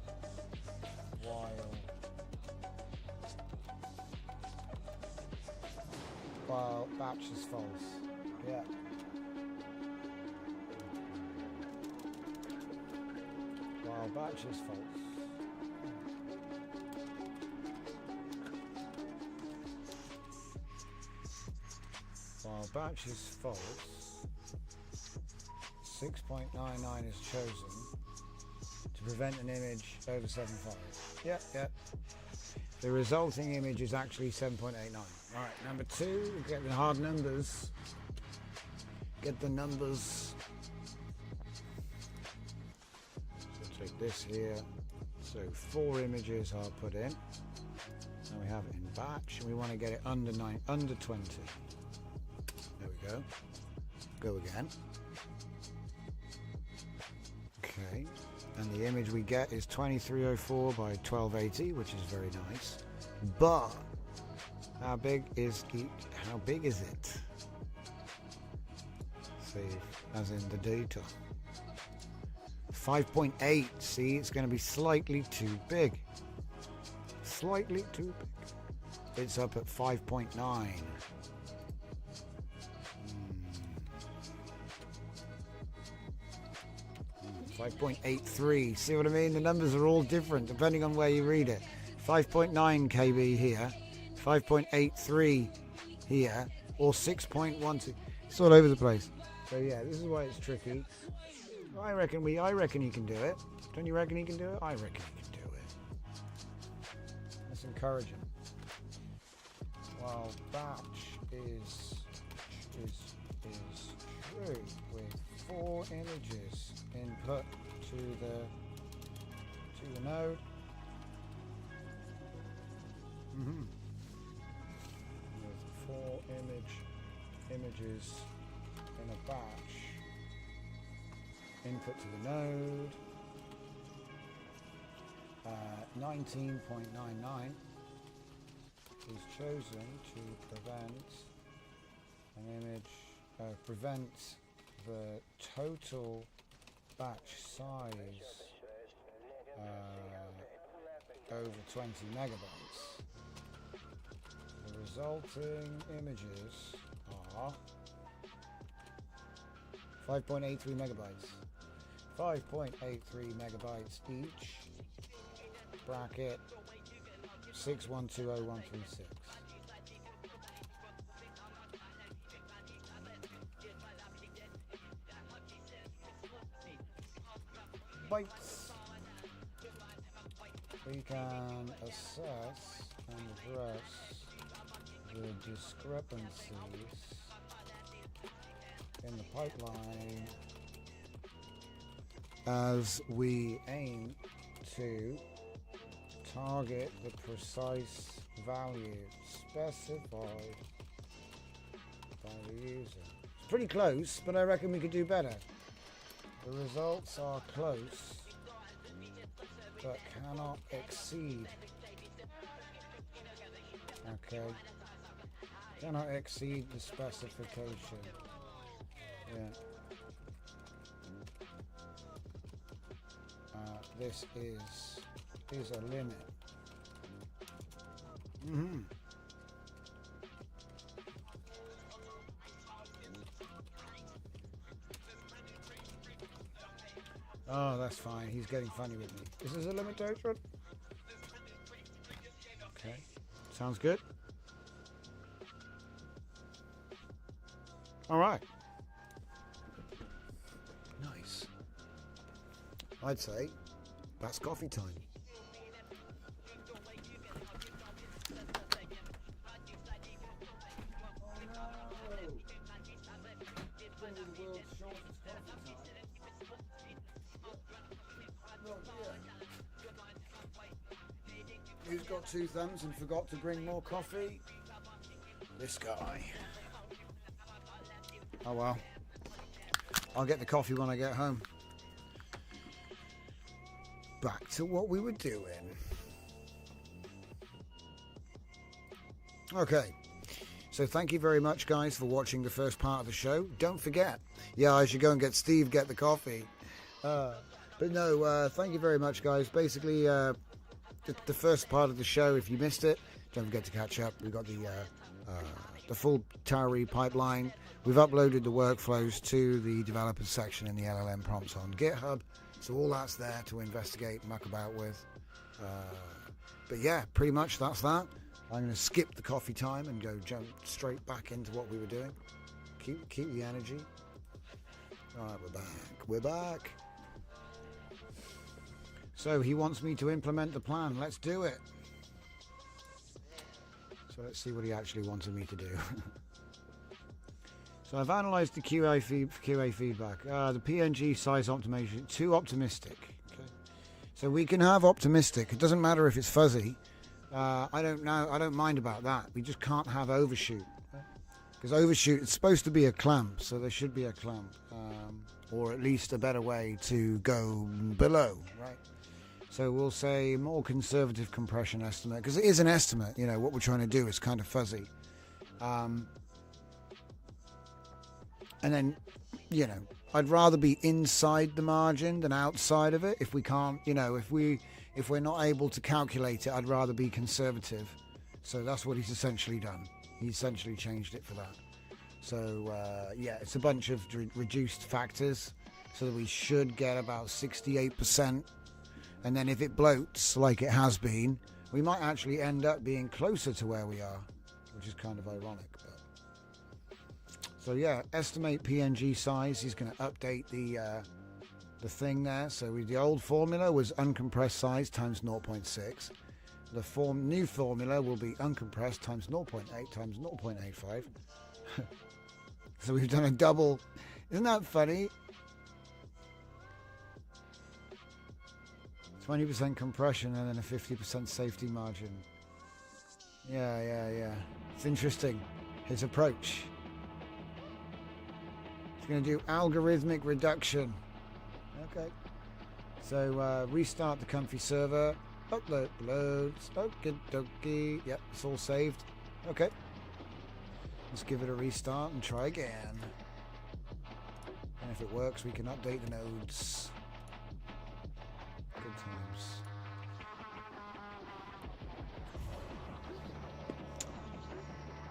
S3: while batch is false. Yeah. While batch is false. While batch is false, 6.99 is chosen to prevent an image over 7.5. Yeah. The resulting image is actually 7.89. Alright, number 2, we get the hard numbers. Get the numbers. So take this here. So 4 images are put in. And we have it in batch, and we want to get it under 20. There we go. Go again. Okay. And the image we get is 2304 by 1280, which is very nice. But how big is it? Save as in the data. 5.8. See, it's going to be slightly too big. Slightly too big. It's up at 5.9. 5.83. See what I mean? The numbers are all different depending on where you read it. 5.9 KB here, 5.83 here, or 6.12. It's all over the place. So yeah, this is why it's tricky. I reckon he can do it. Don't you reckon he can do it? I reckon he can do it. Let's encourage him. While batch is true with 4 images input to the node. With 4 images in a batch input to the node. 19.99 is chosen to prevent the total batch size over 20 megabytes. The resulting images are 5.83 megabytes. 5.83 megabytes each. Bracket 6120136. Bytes. We can assess and address the discrepancies in the pipeline as we aim to target the precise value specified by the user. It's pretty close, but I reckon we could do better. The results are close, but cannot exceed. Okay. Cannot exceed the specification. Yeah. This is a limit. Oh, that's fine. He's getting funny with me. This is a limitation. Okay. Sounds good. All right. Nice. I'd say that's coffee time. Oh, no. Who's got 2 thumbs and forgot to bring more coffee? This guy. Oh well. I'll get the coffee when I get home. Back to what we were doing. Okay. So thank you very much, guys, for watching the first part of the show. Don't forget. Yeah, I should go and get Steve, get the coffee. But no, thank you very much, guys. Basically, the first part of the show, if you missed it, don't forget to catch up. We've got the full Tauri pipeline. We've uploaded the workflows to the developers section in the LLM prompts on GitHub. So all that's there to investigate and muck about with. But yeah, pretty much that's that. I'm going to skip the coffee time and jump straight back into what we were doing. Keep the energy. All right, we're back. We're back. So he wants me to implement the plan. Let's do it. So let's see what he actually wanted me to do. So I've analysed the QA feedback. The PNG size optimization, too optimistic. Okay. So we can have optimistic. It doesn't matter if it's fuzzy. I don't mind about that. We just can't have overshoot. Because overshoot, it's supposed to be a clamp, so there should be a clamp. Or at least a better way to go below, right? So we'll say more conservative compression estimate, because it is an estimate. You know, what we're trying to do is kind of fuzzy. And then, you know, I'd rather be inside the margin than outside of it. If we can't, you know, if we're not able to calculate it, I'd rather be conservative. So that's what he's essentially done. He essentially changed it for that. So, yeah, it's a bunch of reduced factors so that we should get about 68%. And then if it bloats like it has been, we might actually end up being closer to where we are, which is kind of ironic. But. So, yeah, estimate PNG size. He's going to update the thing there. So the old formula was uncompressed size times 0.6. The new formula will be uncompressed times 0.8 times 0.85. So we've done a double. Isn't that funny? 20% compression and then a 50% safety margin. Yeah. It's interesting, his approach. He's going to do algorithmic reduction. Okay. So restart the comfy server. Upload loads. Okie dokie. Yep, it's all saved. Okay. Let's give it a restart and try again. And if it works, we can update the nodes. Good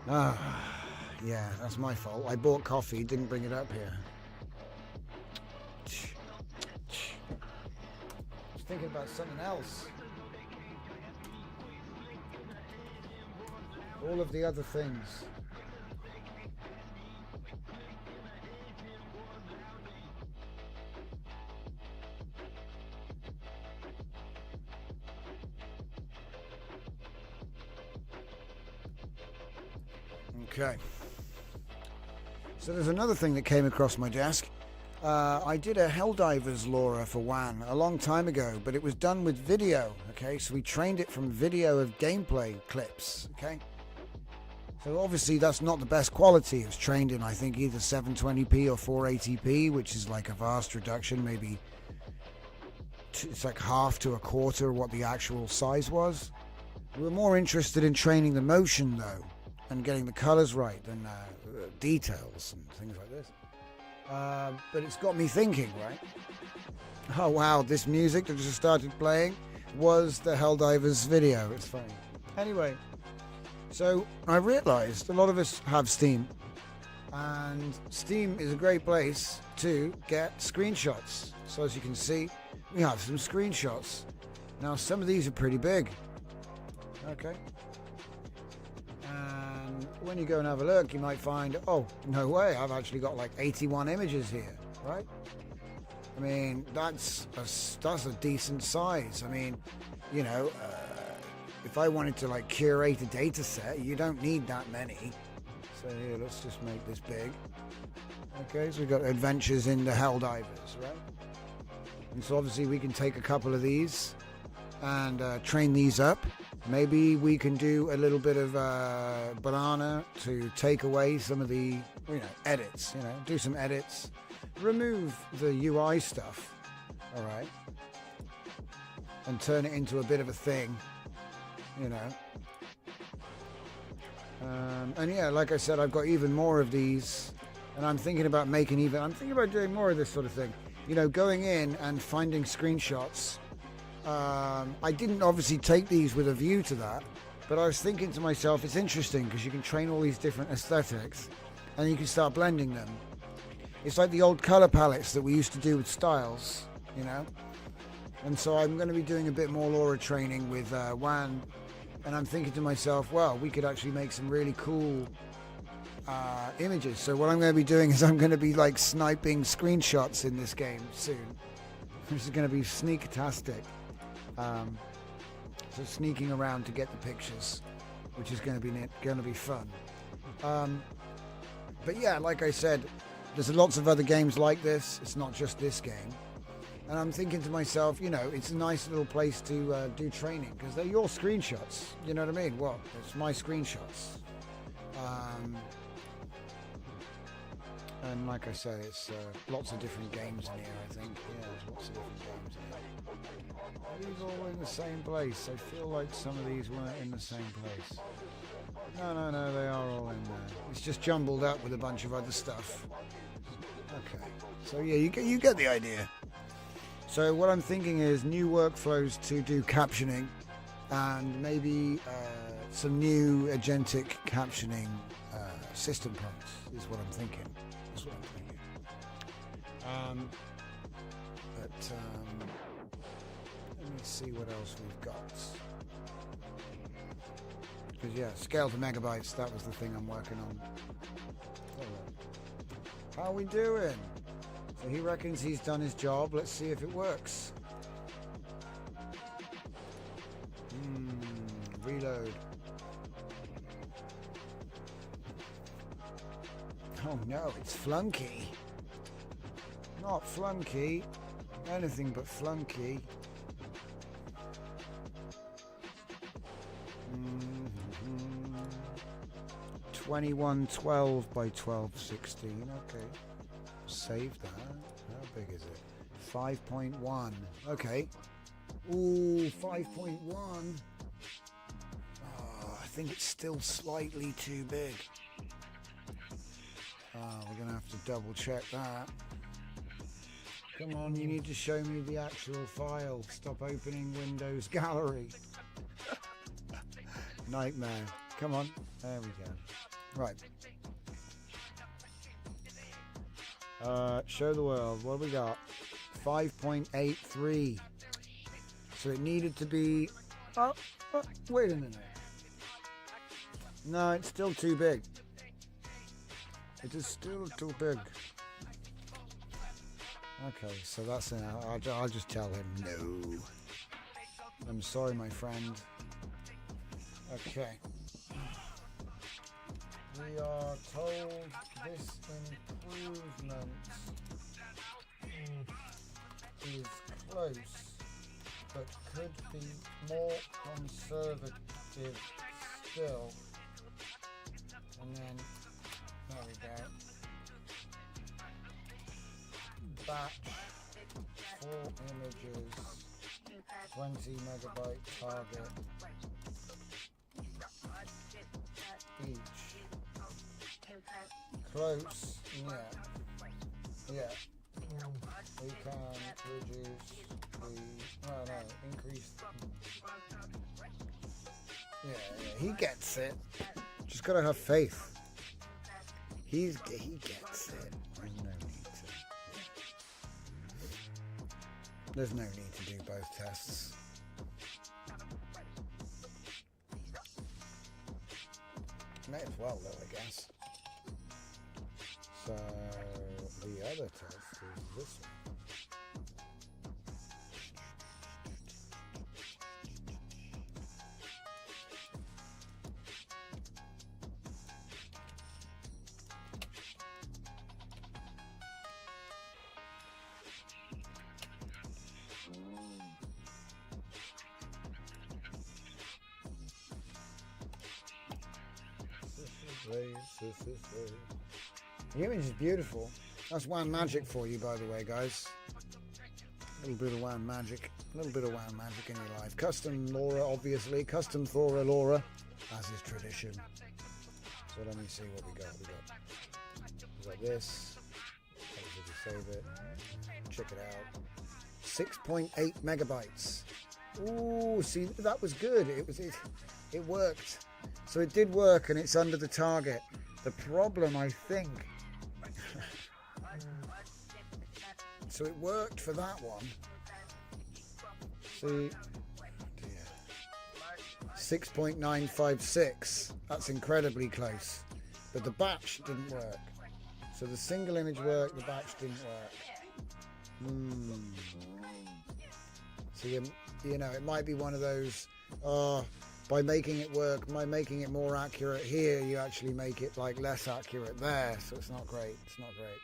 S3: times. Yeah, that's my fault. I bought coffee, didn't bring it up here. I was thinking about something else. All of the other things. Okay. So there's another thing that came across my desk. I did a Helldivers LoRa for WAN a long time ago, but it was done with video. Okay, so we trained it from video of gameplay clips. Okay. So obviously that's not the best quality. It was trained in, I think, either 720p or 480p, which is like a vast reduction. Maybe it's like half to a quarter of what the actual size was. We were more interested in training the motion, though, and getting the colors right than details and things like this. But it's got me thinking, right? Oh, wow, this music that just started playing was the Helldivers video. It's funny. Anyway. So I realized a lot of us have Steam, and Steam is a great place to get screenshots. So as you can see, we have some screenshots. Now some of these are pretty big. Okay. And when you go and have a look, you might find, oh, no way, I've actually got like 81 images here, right? I mean, that's a decent size. I mean, you know, if I wanted to like curate a data set, you don't need that many. So here, let's just make this big. Okay, so we've got adventures in the Helldivers, right? And so obviously we can take a couple of these and train these up. Maybe we can do a little bit of banana to take away some of the edits. Do some edits, remove the UI stuff, all right, and turn it into a bit of a thing, and yeah, like I said, I've got even more of these, and I'm thinking about doing more of this sort of thing. Going in and finding screenshots. I didn't obviously take these with a view to that, but I was thinking to myself, it's interesting because you can train all these different aesthetics and you can start blending them. It's like the old color palettes that we used to do with styles, and so I'm going to be doing a bit more LoRa training with WAN, and I'm thinking to myself, well, we could actually make some really cool images. So what I'm going to be doing is I'm going to be like sniping screenshots in this game soon, which is going to be sneak-tastic. So sneaking around to get the pictures, which is going to be fun. But yeah, like I said, there's lots of other games like this. It's not just this game. And I'm thinking to myself, it's a nice little place to do training because they're your screenshots. You know what I mean? Well, it's my screenshots. And like I said, it's lots of different games in here, I think. Yeah, there's lots of different games in here. Are these all in the same place? I feel like some of these weren't in the same place. No, they are all in there. It's just jumbled up with a bunch of other stuff. Okay, so yeah, you get the idea. So what I'm thinking is new workflows to do captioning, and maybe some new agentic captioning system prompts is what I'm thinking. Let me see what else we've got. Because yeah, scale to megabytes, that was the thing I'm working on. How are we doing? So he reckons he's done his job. Let's see if it works. Reload. Oh no, it's Flunky. Not Flunky. Anything but Flunky. 2112 by 1216. Okay. Save that. How big is it? 5.1. Okay. Ooh, 5.1. Oh, I think it's still slightly too big. We're going to have to double check that. Come on, you need to show me the actual file. Stop opening Windows Gallery. Nightmare. Come on. There we go. Right. Show the world. What have we got? 5.83. So it needed to be... Oh, wait a minute. No, it's still too big. It is still too big. Okay, so that's it. I'll just tell him no. I'm sorry, my friend. Okay. We are told this improvement is close, but could be more conservative still. And then, there we go. Batch 4 images, 20 megabyte target each. Close, yeah. We can reduce increase. Yeah, he gets it. Just gotta have faith. He gets it. There's no need to do both tests. May as well though, I guess. So the other test is this one. The image is beautiful. That's WAN magic for you, by the way, guys. A little bit of WAN magic. A little bit of WAN magic in your life. Custom Laura, obviously. Custom Thora Laura, as is tradition. So let me see what we got. We got this. Save it. Check it out. 6.8 megabytes. Ooh, see, that was good. It worked. So it did work, and it's under the target. The problem, I think. So it worked for that one. See, 6.956. That's incredibly close. But the batch didn't work. So the single image worked, the batch didn't work. So you know, it might be one of those, by making it work, by making it more accurate here, you actually make it like less accurate there. So it's not great. It's not great.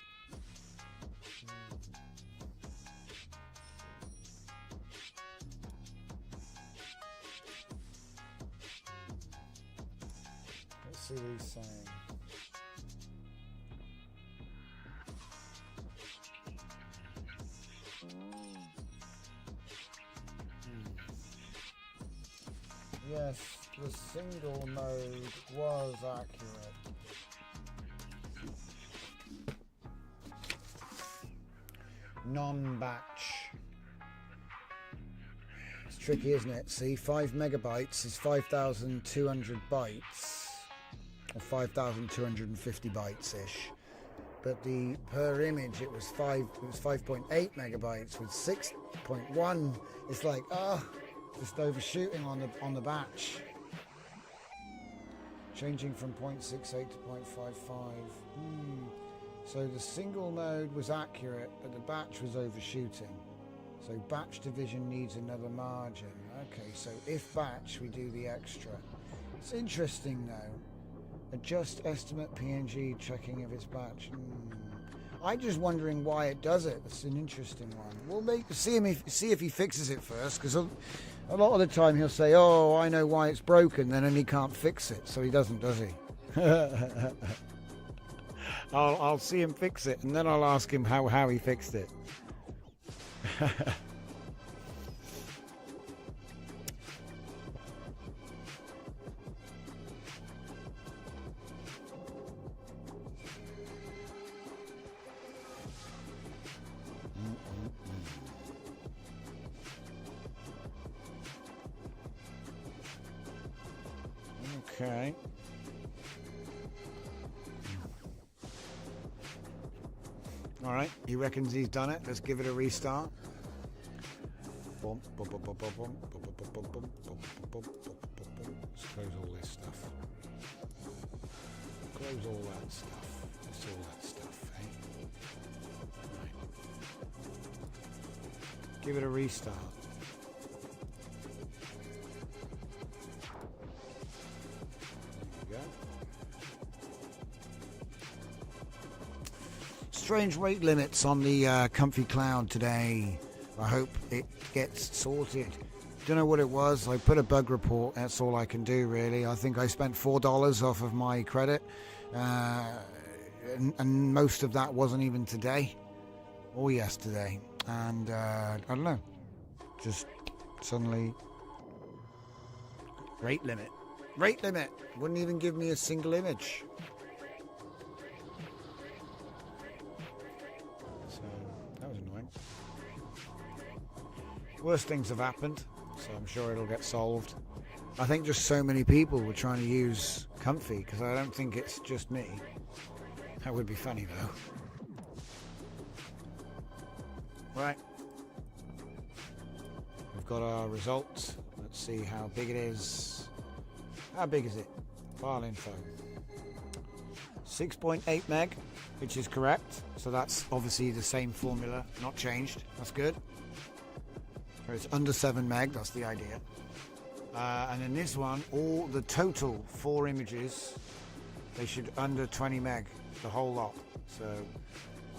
S3: Let's see what he's saying. Yes, the single mode was accurate. Non-batch. It's tricky, isn't it? See, 5 megabytes is 5,200 bytes, or 5,250 bytes-ish. But the per image it was 5.8 megabytes with 6.1. It's like, just overshooting on the batch. Changing from 0.68 to 0.55. So the single mode was accurate, but the batch was overshooting. So batch division needs another margin. Okay, so if batch, we do the extra. It's interesting though. Adjust estimate PNG, checking if it's batch. I'm just wondering why it does it. It's an interesting one. We'll see if he fixes it first, because a lot of the time he'll say, "Oh, I know why it's broken," then he can't fix it, so he doesn't, does he? I'll see him fix it, and then I'll ask him how he fixed it. Okay. All right, he reckons he's done it. Let's give it a restart. Let's close all this stuff. Close all that stuff. That's all that stuff, eh? Right. Give it a restart. Strange weight limits on the Comfy Cloud today. I hope it gets sorted. Don't know what it was. I put a bug report. That's all I can do, really. I think I spent $4 off of my credit, and most of that wasn't even today or yesterday. And I don't know. Just suddenly, rate limit. Rate limit. Wouldn't even give me a single image. Worst things have happened, so I'm sure it'll get solved. I think just so many people were trying to use Comfy, because I don't think it's just me. That would be funny though. Right. We've got our results. Let's see how big it is. How big is it? File info. 6.8 meg, which is correct. So that's obviously the same formula, not changed. That's good. It's under 7 meg, that's the idea. And in this one, all the total 4 images, they should under 20 meg, the whole lot. So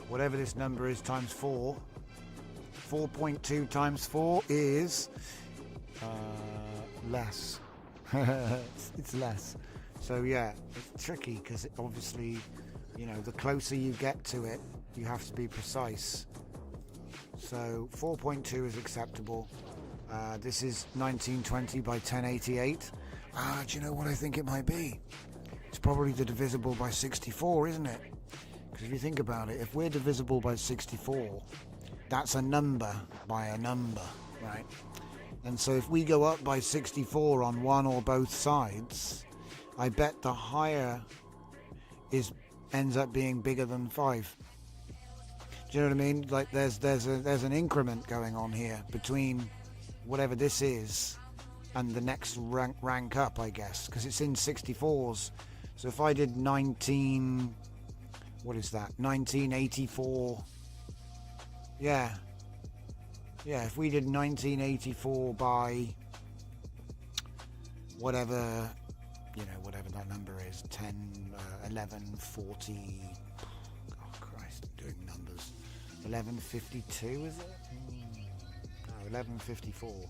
S3: whatever this number is times 4, 4.2 times 4 is less. It's less. So yeah, it's tricky because obviously, you know, the closer you get to it, you have to be precise. So 4.2 is acceptable. This is 1920 by 1088. Do you know what I think it might be? It's probably the divisible by 64, isn't it? Because if you think about it, if we're divisible by 64, that's a number by a number, right? And so if we go up by 64 on one or both sides, I bet the higher ends up being bigger than 5. Do you know what I mean? Like there's an increment going on here between whatever this is and the next rank up, I guess, because it's in 64s. So if I did 1984, yeah, if we did 1984 by whatever, you know, whatever that number is, 10, 11, 40, oh Christ, I'm doing numbers, 1152 is it? No, 1154.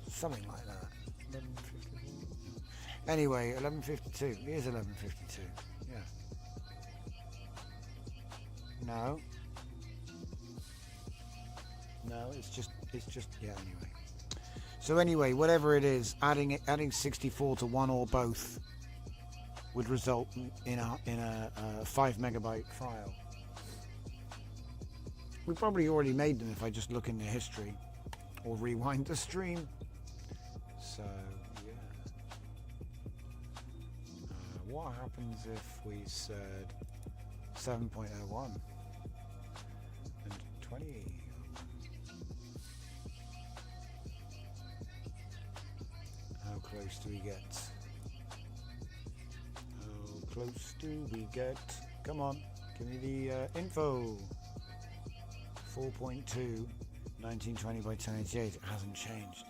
S3: Something like that. 1154. Anyway, 1152. It is 1152. Yeah. No. No, it's just yeah, anyway. So anyway, whatever it is, adding 64 to one or both would result in a 5 megabyte file. We probably already made them if I just look in the history or rewind the stream. So yeah. What happens if we said 7.01 and 20? How close do we get? How close do we get? Come on, give me the info. 4.2, 1920 by 1088. It hasn't changed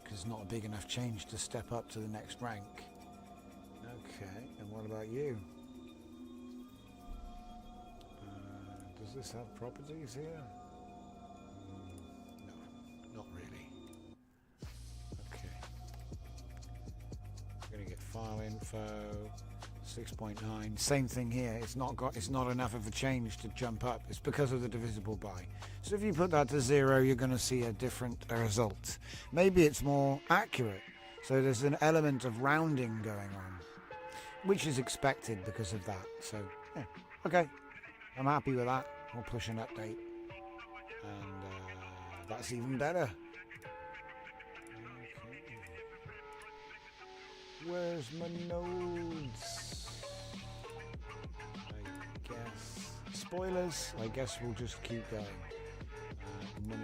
S3: because it's not a big enough change to step up to the next rank. Okay, and what about you? Does this have properties here? No, not really. Okay. We're going to get file info. 6.9. Same thing here. It's not enough of a change to jump up. It's because of the divisible by. So if you put that to 0, you're going to see a different result. Maybe it's more accurate. So there's an element of rounding going on, which is expected because of that. So yeah, okay, I'm happy with that. I'll push an update, and that's even better. Okay. Where's my nodes? I guess spoilers. I guess we'll just keep going. No.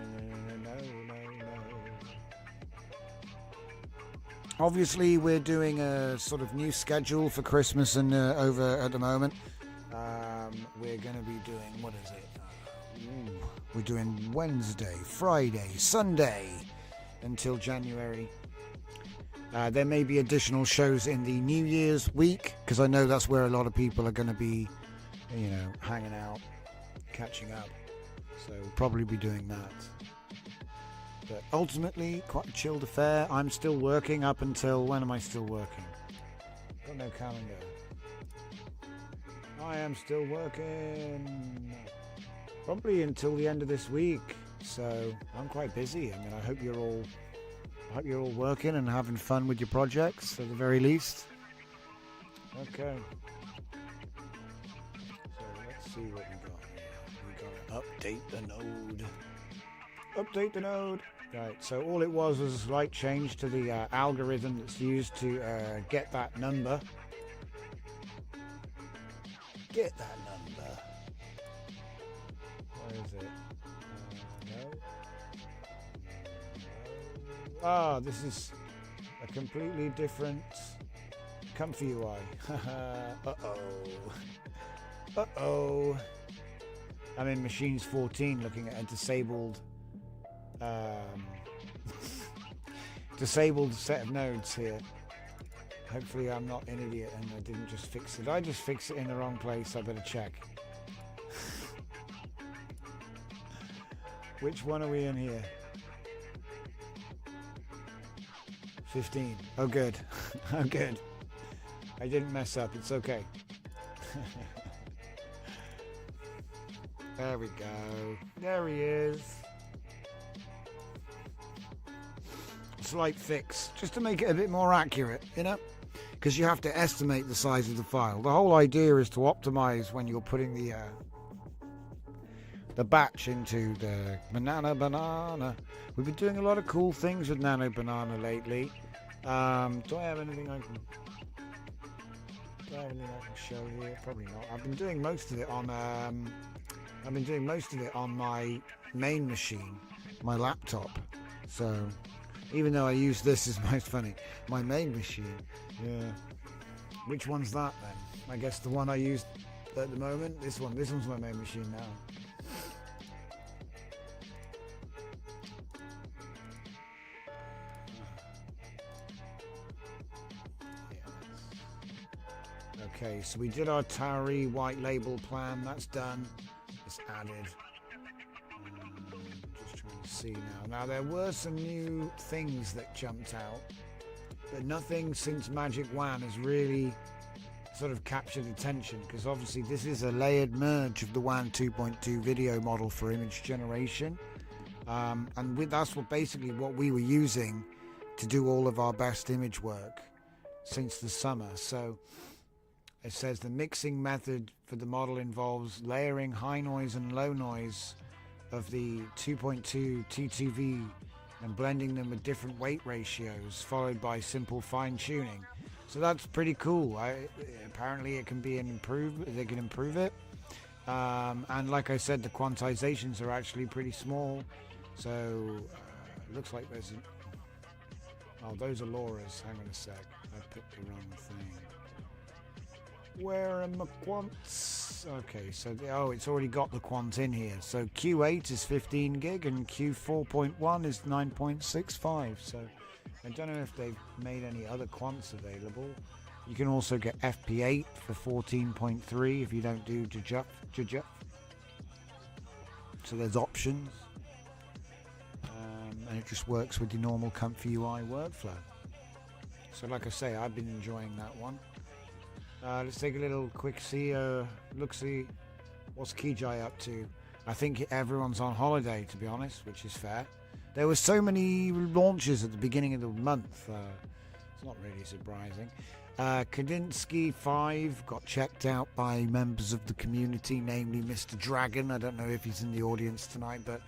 S3: Obviously, we're doing a sort of new schedule for Christmas and over at the moment. We're going to be doing, what is it? We're doing Wednesday, Friday, Sunday until January. There may be additional shows in the New Year's week because I know that's where a lot of people are going to be, you know, hanging out, catching up. So we'll probably be doing that. But ultimately, quite a chilled affair. I'm still working up until, when am I still working? Got no calendar. I am still working probably until the end of this week. So I'm quite busy. I mean, I hope you're all working and having fun with your projects at the very least. Okay. So let's see what we got here. We got to update the node. Update the node. Right, so all it was a slight change to the algorithm that's used to get that number. Get that number. Where is it? No. Ah, this is a completely different comfy UI. Uh-oh. I'm in Machines 14 looking at a disabled set of nodes here. Hopefully I'm not an idiot and I didn't just fix it. I just fix it in the wrong place. I better check. Which one are we in here? 15. Oh good. Oh good. I didn't mess up. It's okay. There we go. There he is. Slight fix, just to make it a bit more accurate, you know? Because you have to estimate the size of the file. The whole idea is to optimize when you're putting the batch into the banana. We've been doing a lot of cool things with Nano Banana lately. Do I have anything I can show here? Probably not. I've been doing most of it on my main machine, my laptop. So even though I use this as my main machine. Yeah. Which one's that then? I guess the one I used at the moment. This one's my main machine now. Okay, so we did our Tauri white label plan. That's done. It's added. Just trying to see now. Now there were some new things that jumped out, but nothing since Magic WAN has really sort of captured attention, because obviously this is a layered merge of the WAN 2.2 video model for image generation, and that's basically what we were using to do all of our best image work since the summer. So it says the mixing method for the model involves layering high noise and low noise of the 2.2 T2V and blending them with different weight ratios, followed by simple fine tuning. So that's pretty cool. Apparently it can be they can improve it. And like I said, the quantizations are actually pretty small. So it looks like there's oh, those are LoRa's. Hang on a sec. I picked the wrong thing. Where are my quants? Okay, so it's already got the quant in here. So Q8 is 15 gig and Q4.1 is 9.65. So I don't know if they've made any other quants available. You can also get FP8 for 14.3 if you don't do jujuf. So there's options. And it just works with the normal Comfy UI workflow. So like I say, I've been enjoying that one. Let's take a little quick look-see. What's Kijai up to? I think everyone's on holiday, to be honest, which is fair. There were so many launches at the beginning of the month. It's not really surprising. Kandinsky 5 got checked out by members of the community, namely Mr. Dragon. I don't know if he's in the audience tonight, but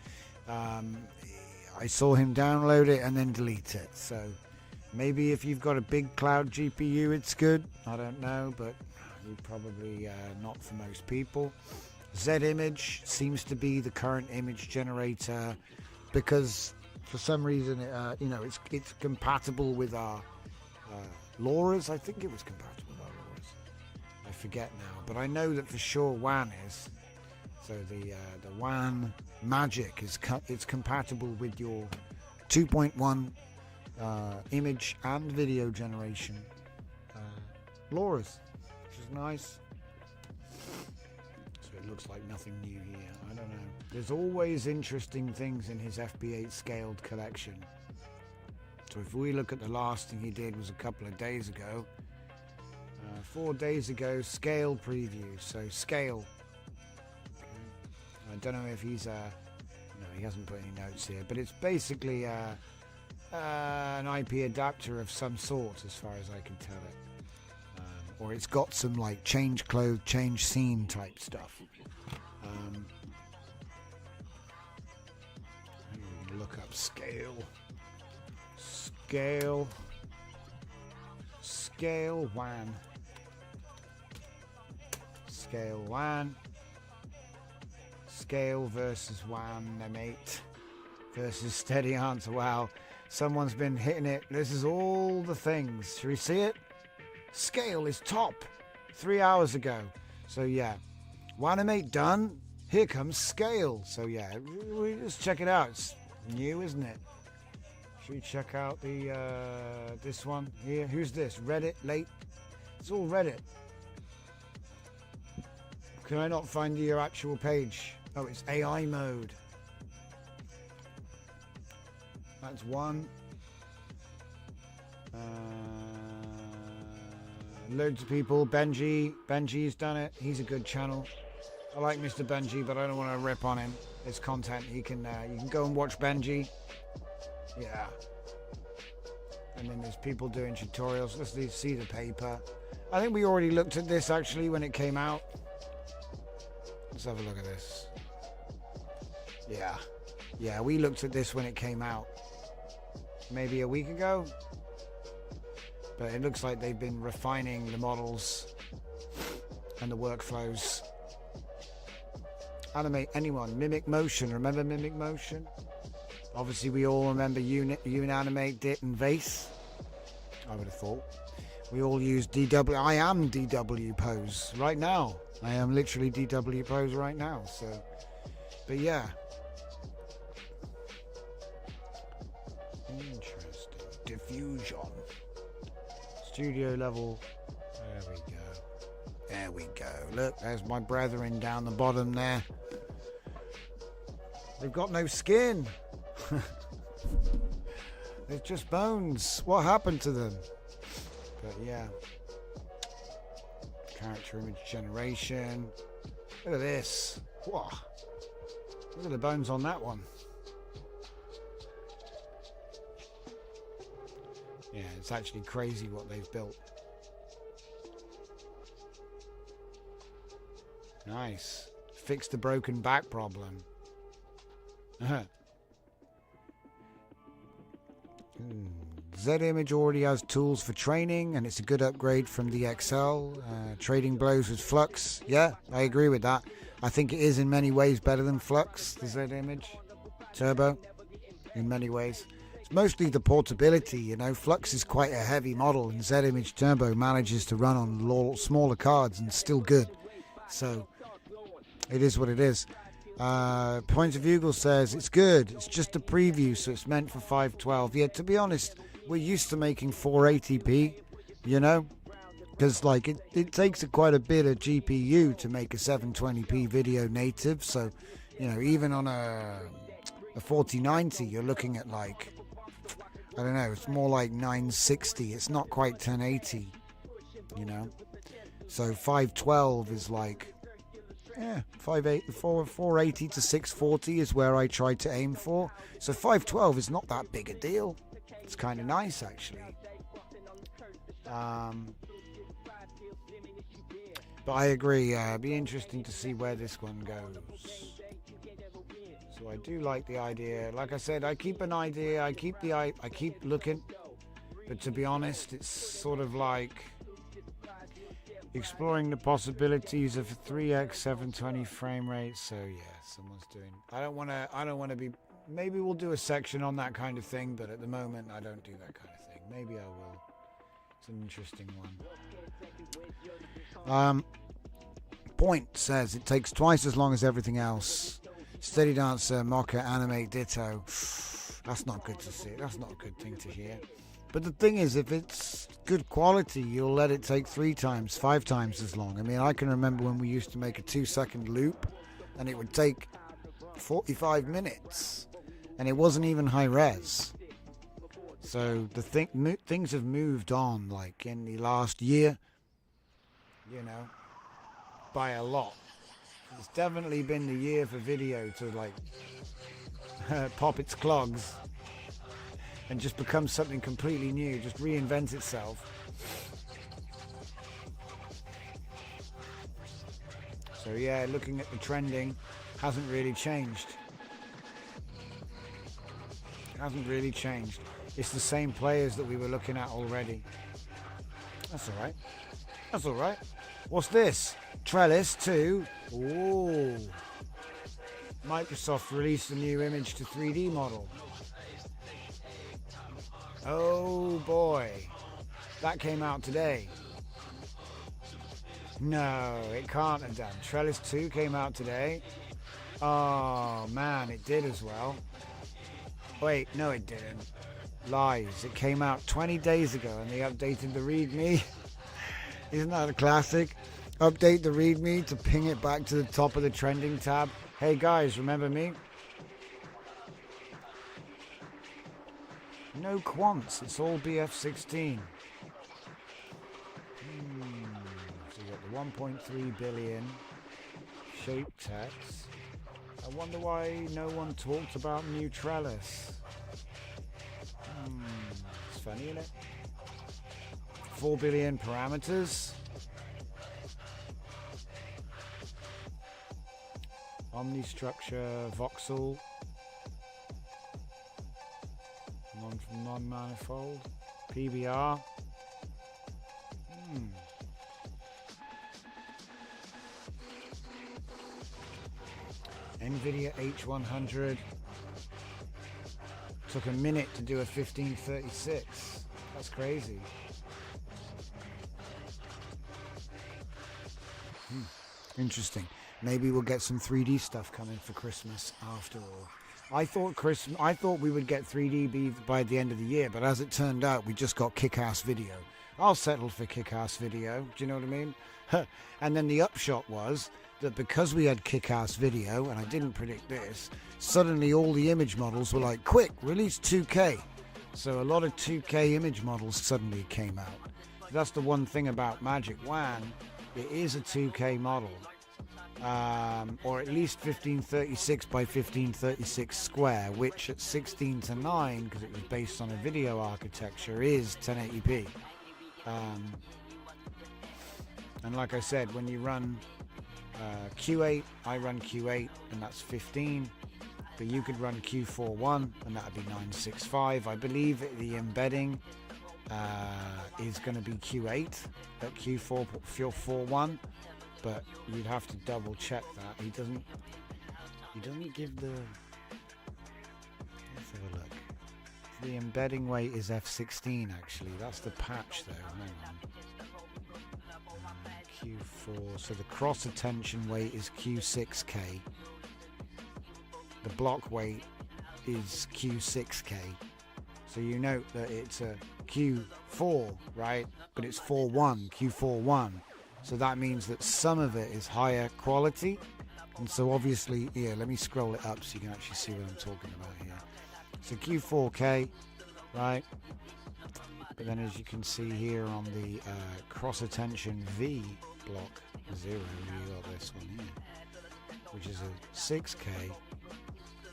S3: I saw him download it and then delete it. So maybe if you've got a big cloud GPU, it's good. I don't know, but probably not for most people. Z-Image seems to be the current image generator because for some reason, it's compatible with our LoRa's. I think it was compatible with our LoRa's. I forget now, but I know that for sure WAN is. So the WAN Magic it's compatible with your 2.1 image and video generation LoRa's, which is nice. So it looks like nothing new here. I don't know. There's always interesting things in his FP8 scaled collection. So if we look at the last thing he did was a couple of days ago, 4 days ago, scale preview. So scale. I don't know if he's no, he hasn't put any notes here, but it's basically an IP adapter of some sort, as far as I can tell it, or it's got some like change clothes, change scene type stuff. Look up scale WAN. Scale WAN. Scale versus WAN, mate. Versus steady answer. Wow, someone's been hitting it. This is all the things. Should we see it? Scale is top 3 hours ago. So yeah, WANimate done. Here comes Scale. So yeah, we just check it out. It's new, isn't it? Should we check out the this one here? Who's this? Reddit late? It's all Reddit. Can I not find your actual page? Oh, it's AI mode. That's one. Loads of people. Benji's done it. He's a good channel. I like Mr. Benji, but I don't want to rip on him. His content, you can go and watch Benji. Yeah. And then there's people doing tutorials. Let's see the paper. I think we already looked at this actually when it came out. Let's have a look at this. Yeah. Yeah, we looked at this when it came out. Maybe a week ago. But it looks like they've been refining the models and the workflows. Animate anyone. Mimic Motion. Remember Mimic Motion? Obviously, we all remember Unanimate, Dit, and Vase. I would have thought. We all use DW. I am DW Pose right now. I am literally DW Pose right now. So, but yeah. Interesting. Diffusion. Studio level. There we go. There we go. Look, there's my brethren down the bottom there. They've got no skin. They're just bones. What happened to them? But yeah. Character image generation. Look at this. Whoa. Look at the bones on that one. Yeah, it's actually crazy what they've built. Nice. Fix the broken back problem. Z-Image already has tools for training, and it's a good upgrade from the XL. Trading blows with Flux. Yeah, I agree with that. I think it is in many ways better than Flux, the Z-Image Turbo, in many ways. It's mostly the portability, you know. Flux is quite a heavy model, and Z-Image Turbo manages to run on smaller cards and still good. So, it is what it is. Point of View says, it's good. It's just a preview, so it's meant for 512. Yeah, to be honest, we're used to making 480p, you know, because like it takes quite a bit of GPU to make a 720p video native. So, you know, even on a 4090, you're looking at like, I don't know, it's more like 960. It's not quite 1080, you know. So 512 is like, yeah, 480 to 640 is where I try to aim for. So 512 is not that big a deal. It's kind of nice, actually. But I agree. It'd be interesting to see where this one goes. So I do like the idea. Like I said, I keep an idea. I keep looking. But to be honest, it's sort of like exploring the possibilities of a 3x 720 frame rate. So yeah, someone's doing. I don't want to be. Maybe we'll do a section on that kind of thing, but at the moment I don't do that kind of thing. Maybe I will. It's an interesting one. Point says it takes twice as long as everything else. Steady Dancer, Mocha, Animate, Ditto. That's not good to see. That's not a good thing to hear. But the thing is, if it's good quality, you'll let it take 3 times, 5 times as long. I mean, I can remember when we used to make a 2-second loop, and it would take 45 minutes, and it wasn't even high res. So the things have moved on, like in the last year, you know, by a lot. It's definitely been the year for video to like pop its clogs and just become something completely new, just reinvent itself. So yeah, looking at the trending, hasn't really changed. Hasn't really changed. It's the same players that we were looking at already. That's all right. That's all right. What's this? Trellis 2. Ooh. Microsoft released a new image to 3D model. Oh boy. That came out today. No, it can't have done. Trellis 2 came out today. Oh man, it did as well. Wait, no it didn't. Lies. It came out 20 days ago and they updated the README. Isn't that a classic? Update the README to ping it back to the top of the trending tab. Hey guys, remember me? No quants, it's all BF16. 1.3 billion shape text. I wonder why no one talked about new trellis. It's funny, isn't it? 4 billion parameters. Omnistructure voxel. Non-manifold. PBR. NVIDIA H100 took a minute to do a 1536. That's crazy. Interesting. Maybe we'll get some 3D stuff coming for Christmas after all. I thought we would get 3D by the end of the year, but as it turned out, we just got kick-ass video. I'll settle for kick-ass video. Do you know what I mean? And then the upshot was that because we had kick-ass video, and I didn't predict this, suddenly all the image models were like, quick, release 2K. So a lot of 2K image models suddenly came out. That's the one thing about Magic WAN. It is a 2K model. Or at least 1536 by 1536 square, which at 16:9, because it was based on a video architecture, is 1080p. And like I said, when you run Q8, I run Q8, and that's 15. But you could run Q41, and that would be 965. I believe that the embedding is going to be Q8 at Q41. But you'd have to double check that. He doesn't give the, let's have a look. The embedding weight is F16 actually. That's the patch though. Hang on. Q4. So the cross attention weight is Q6K. The block weight is Q6K. So you note that it's a Q4, right? But it's 4.1, Q41. So that means that some of it is higher quality. And so obviously, here, let me scroll it up so you can actually see what I'm talking about here. So Q4K, right? But then as you can see here on the cross attention V block 0, you got this one here, which is a 6K.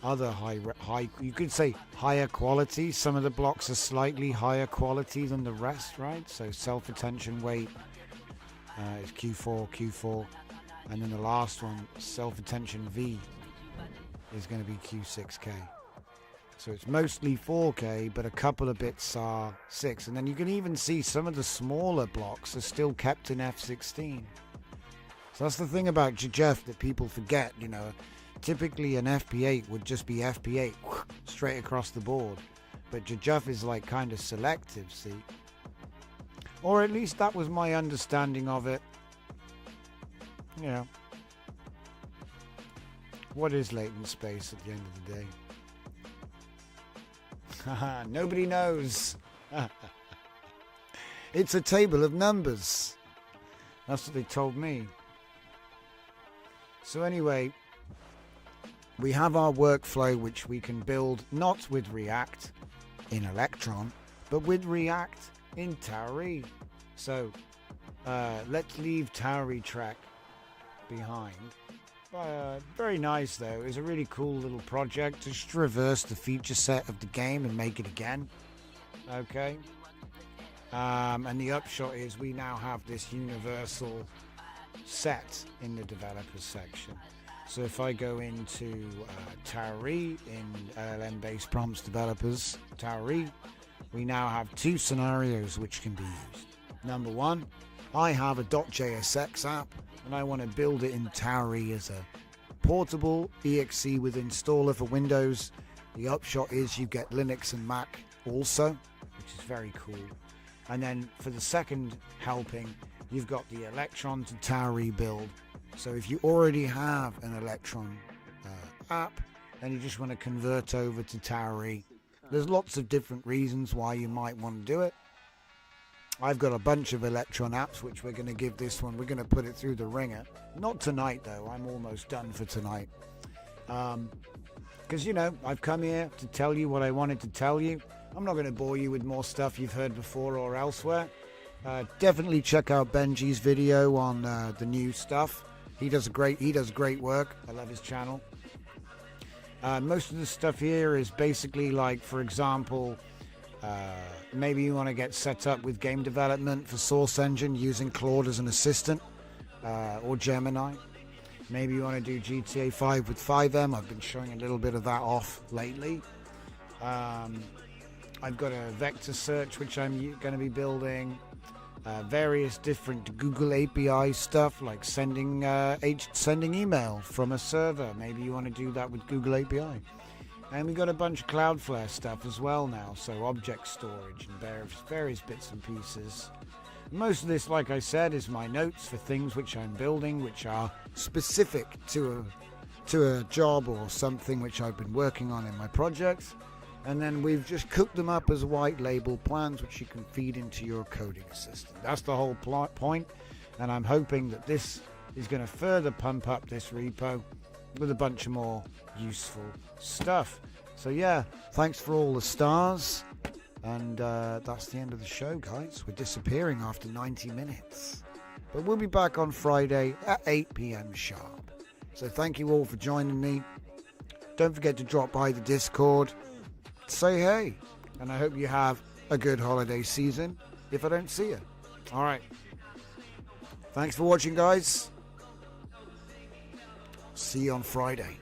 S3: Other high, you could say higher quality. Some of the blocks are slightly higher quality than the rest, right? So self-attention weight is Q4, and then the last one, self-attention V, is going to be Q6K. So it's mostly 4K, but a couple of bits are 6. And then you can even see some of the smaller blocks are still kept in F16. So that's the thing about JF that people forget, you know. Typically an FP8 would just be FP8 straight across the board. But JF is like kind of selective, see? Or at least that was my understanding of it. You know. What is latent space at the end of the day? Haha, nobody knows. It's a table of numbers. That's what they told me. So anyway, we have our workflow which we can build not with React in Electron, but with React in Tauri. So let's leave Tauri track behind. Very nice though. It's a really cool little project. Just reverse the feature set of the game and make it again. Okay. And the upshot is we now have this universal set in the developers section. So if I go into Tauri in LLM-based prompts developers, Tauri, we now have two scenarios which can be used. Number one, I have a .jsx app and I want to build it in Tauri as a portable exe with installer for Windows. The upshot is you get Linux and Mac also, which is very cool. And then for the second helping, you've got the Electron to Tauri build. So if you already have an Electron app and you just want to convert over to Tauri, there's lots of different reasons why you might want to do it. I've got a bunch of Electron apps which we're going to give this one. We're going to put it through the ringer. Not tonight though. I'm almost done for tonight. Because, you know, I've come here to tell you what I wanted to tell you. I'm not going to bore you with more stuff you've heard before or elsewhere. Definitely check out Benji's video on the new stuff. He does great work. I love his channel. Most of the stuff here is basically like, for example, maybe you want to get set up with game development for Source Engine using Claude as an assistant, or Gemini. Maybe you want to do GTA 5 with 5M. I've been showing a little bit of that off lately. I've got a vector search which I'm going to be building. Various different Google API stuff, like sending email from a server. Maybe you want to do that with Google API. And we've got a bunch of Cloudflare stuff as well now, so object storage and various bits and pieces. Most of this, like I said, is my notes for things which I'm building, which are specific to a job or something which I've been working on in my projects. And then we've just cooked them up as white label plans which you can feed into your coding assistant. That's the whole point, and I'm hoping that this is going to further pump up this repo with a bunch of more useful stuff. So yeah, thanks for all the stars, and that's the end of the show, guys. We're disappearing after 90 minutes, but we'll be back on Friday at 8 p.m. sharp. So thank you all for joining me. Don't forget to drop by the Discord, say hey, and I hope you have a good holiday season if I don't see you. All right, thanks for watching, guys. See you on Friday.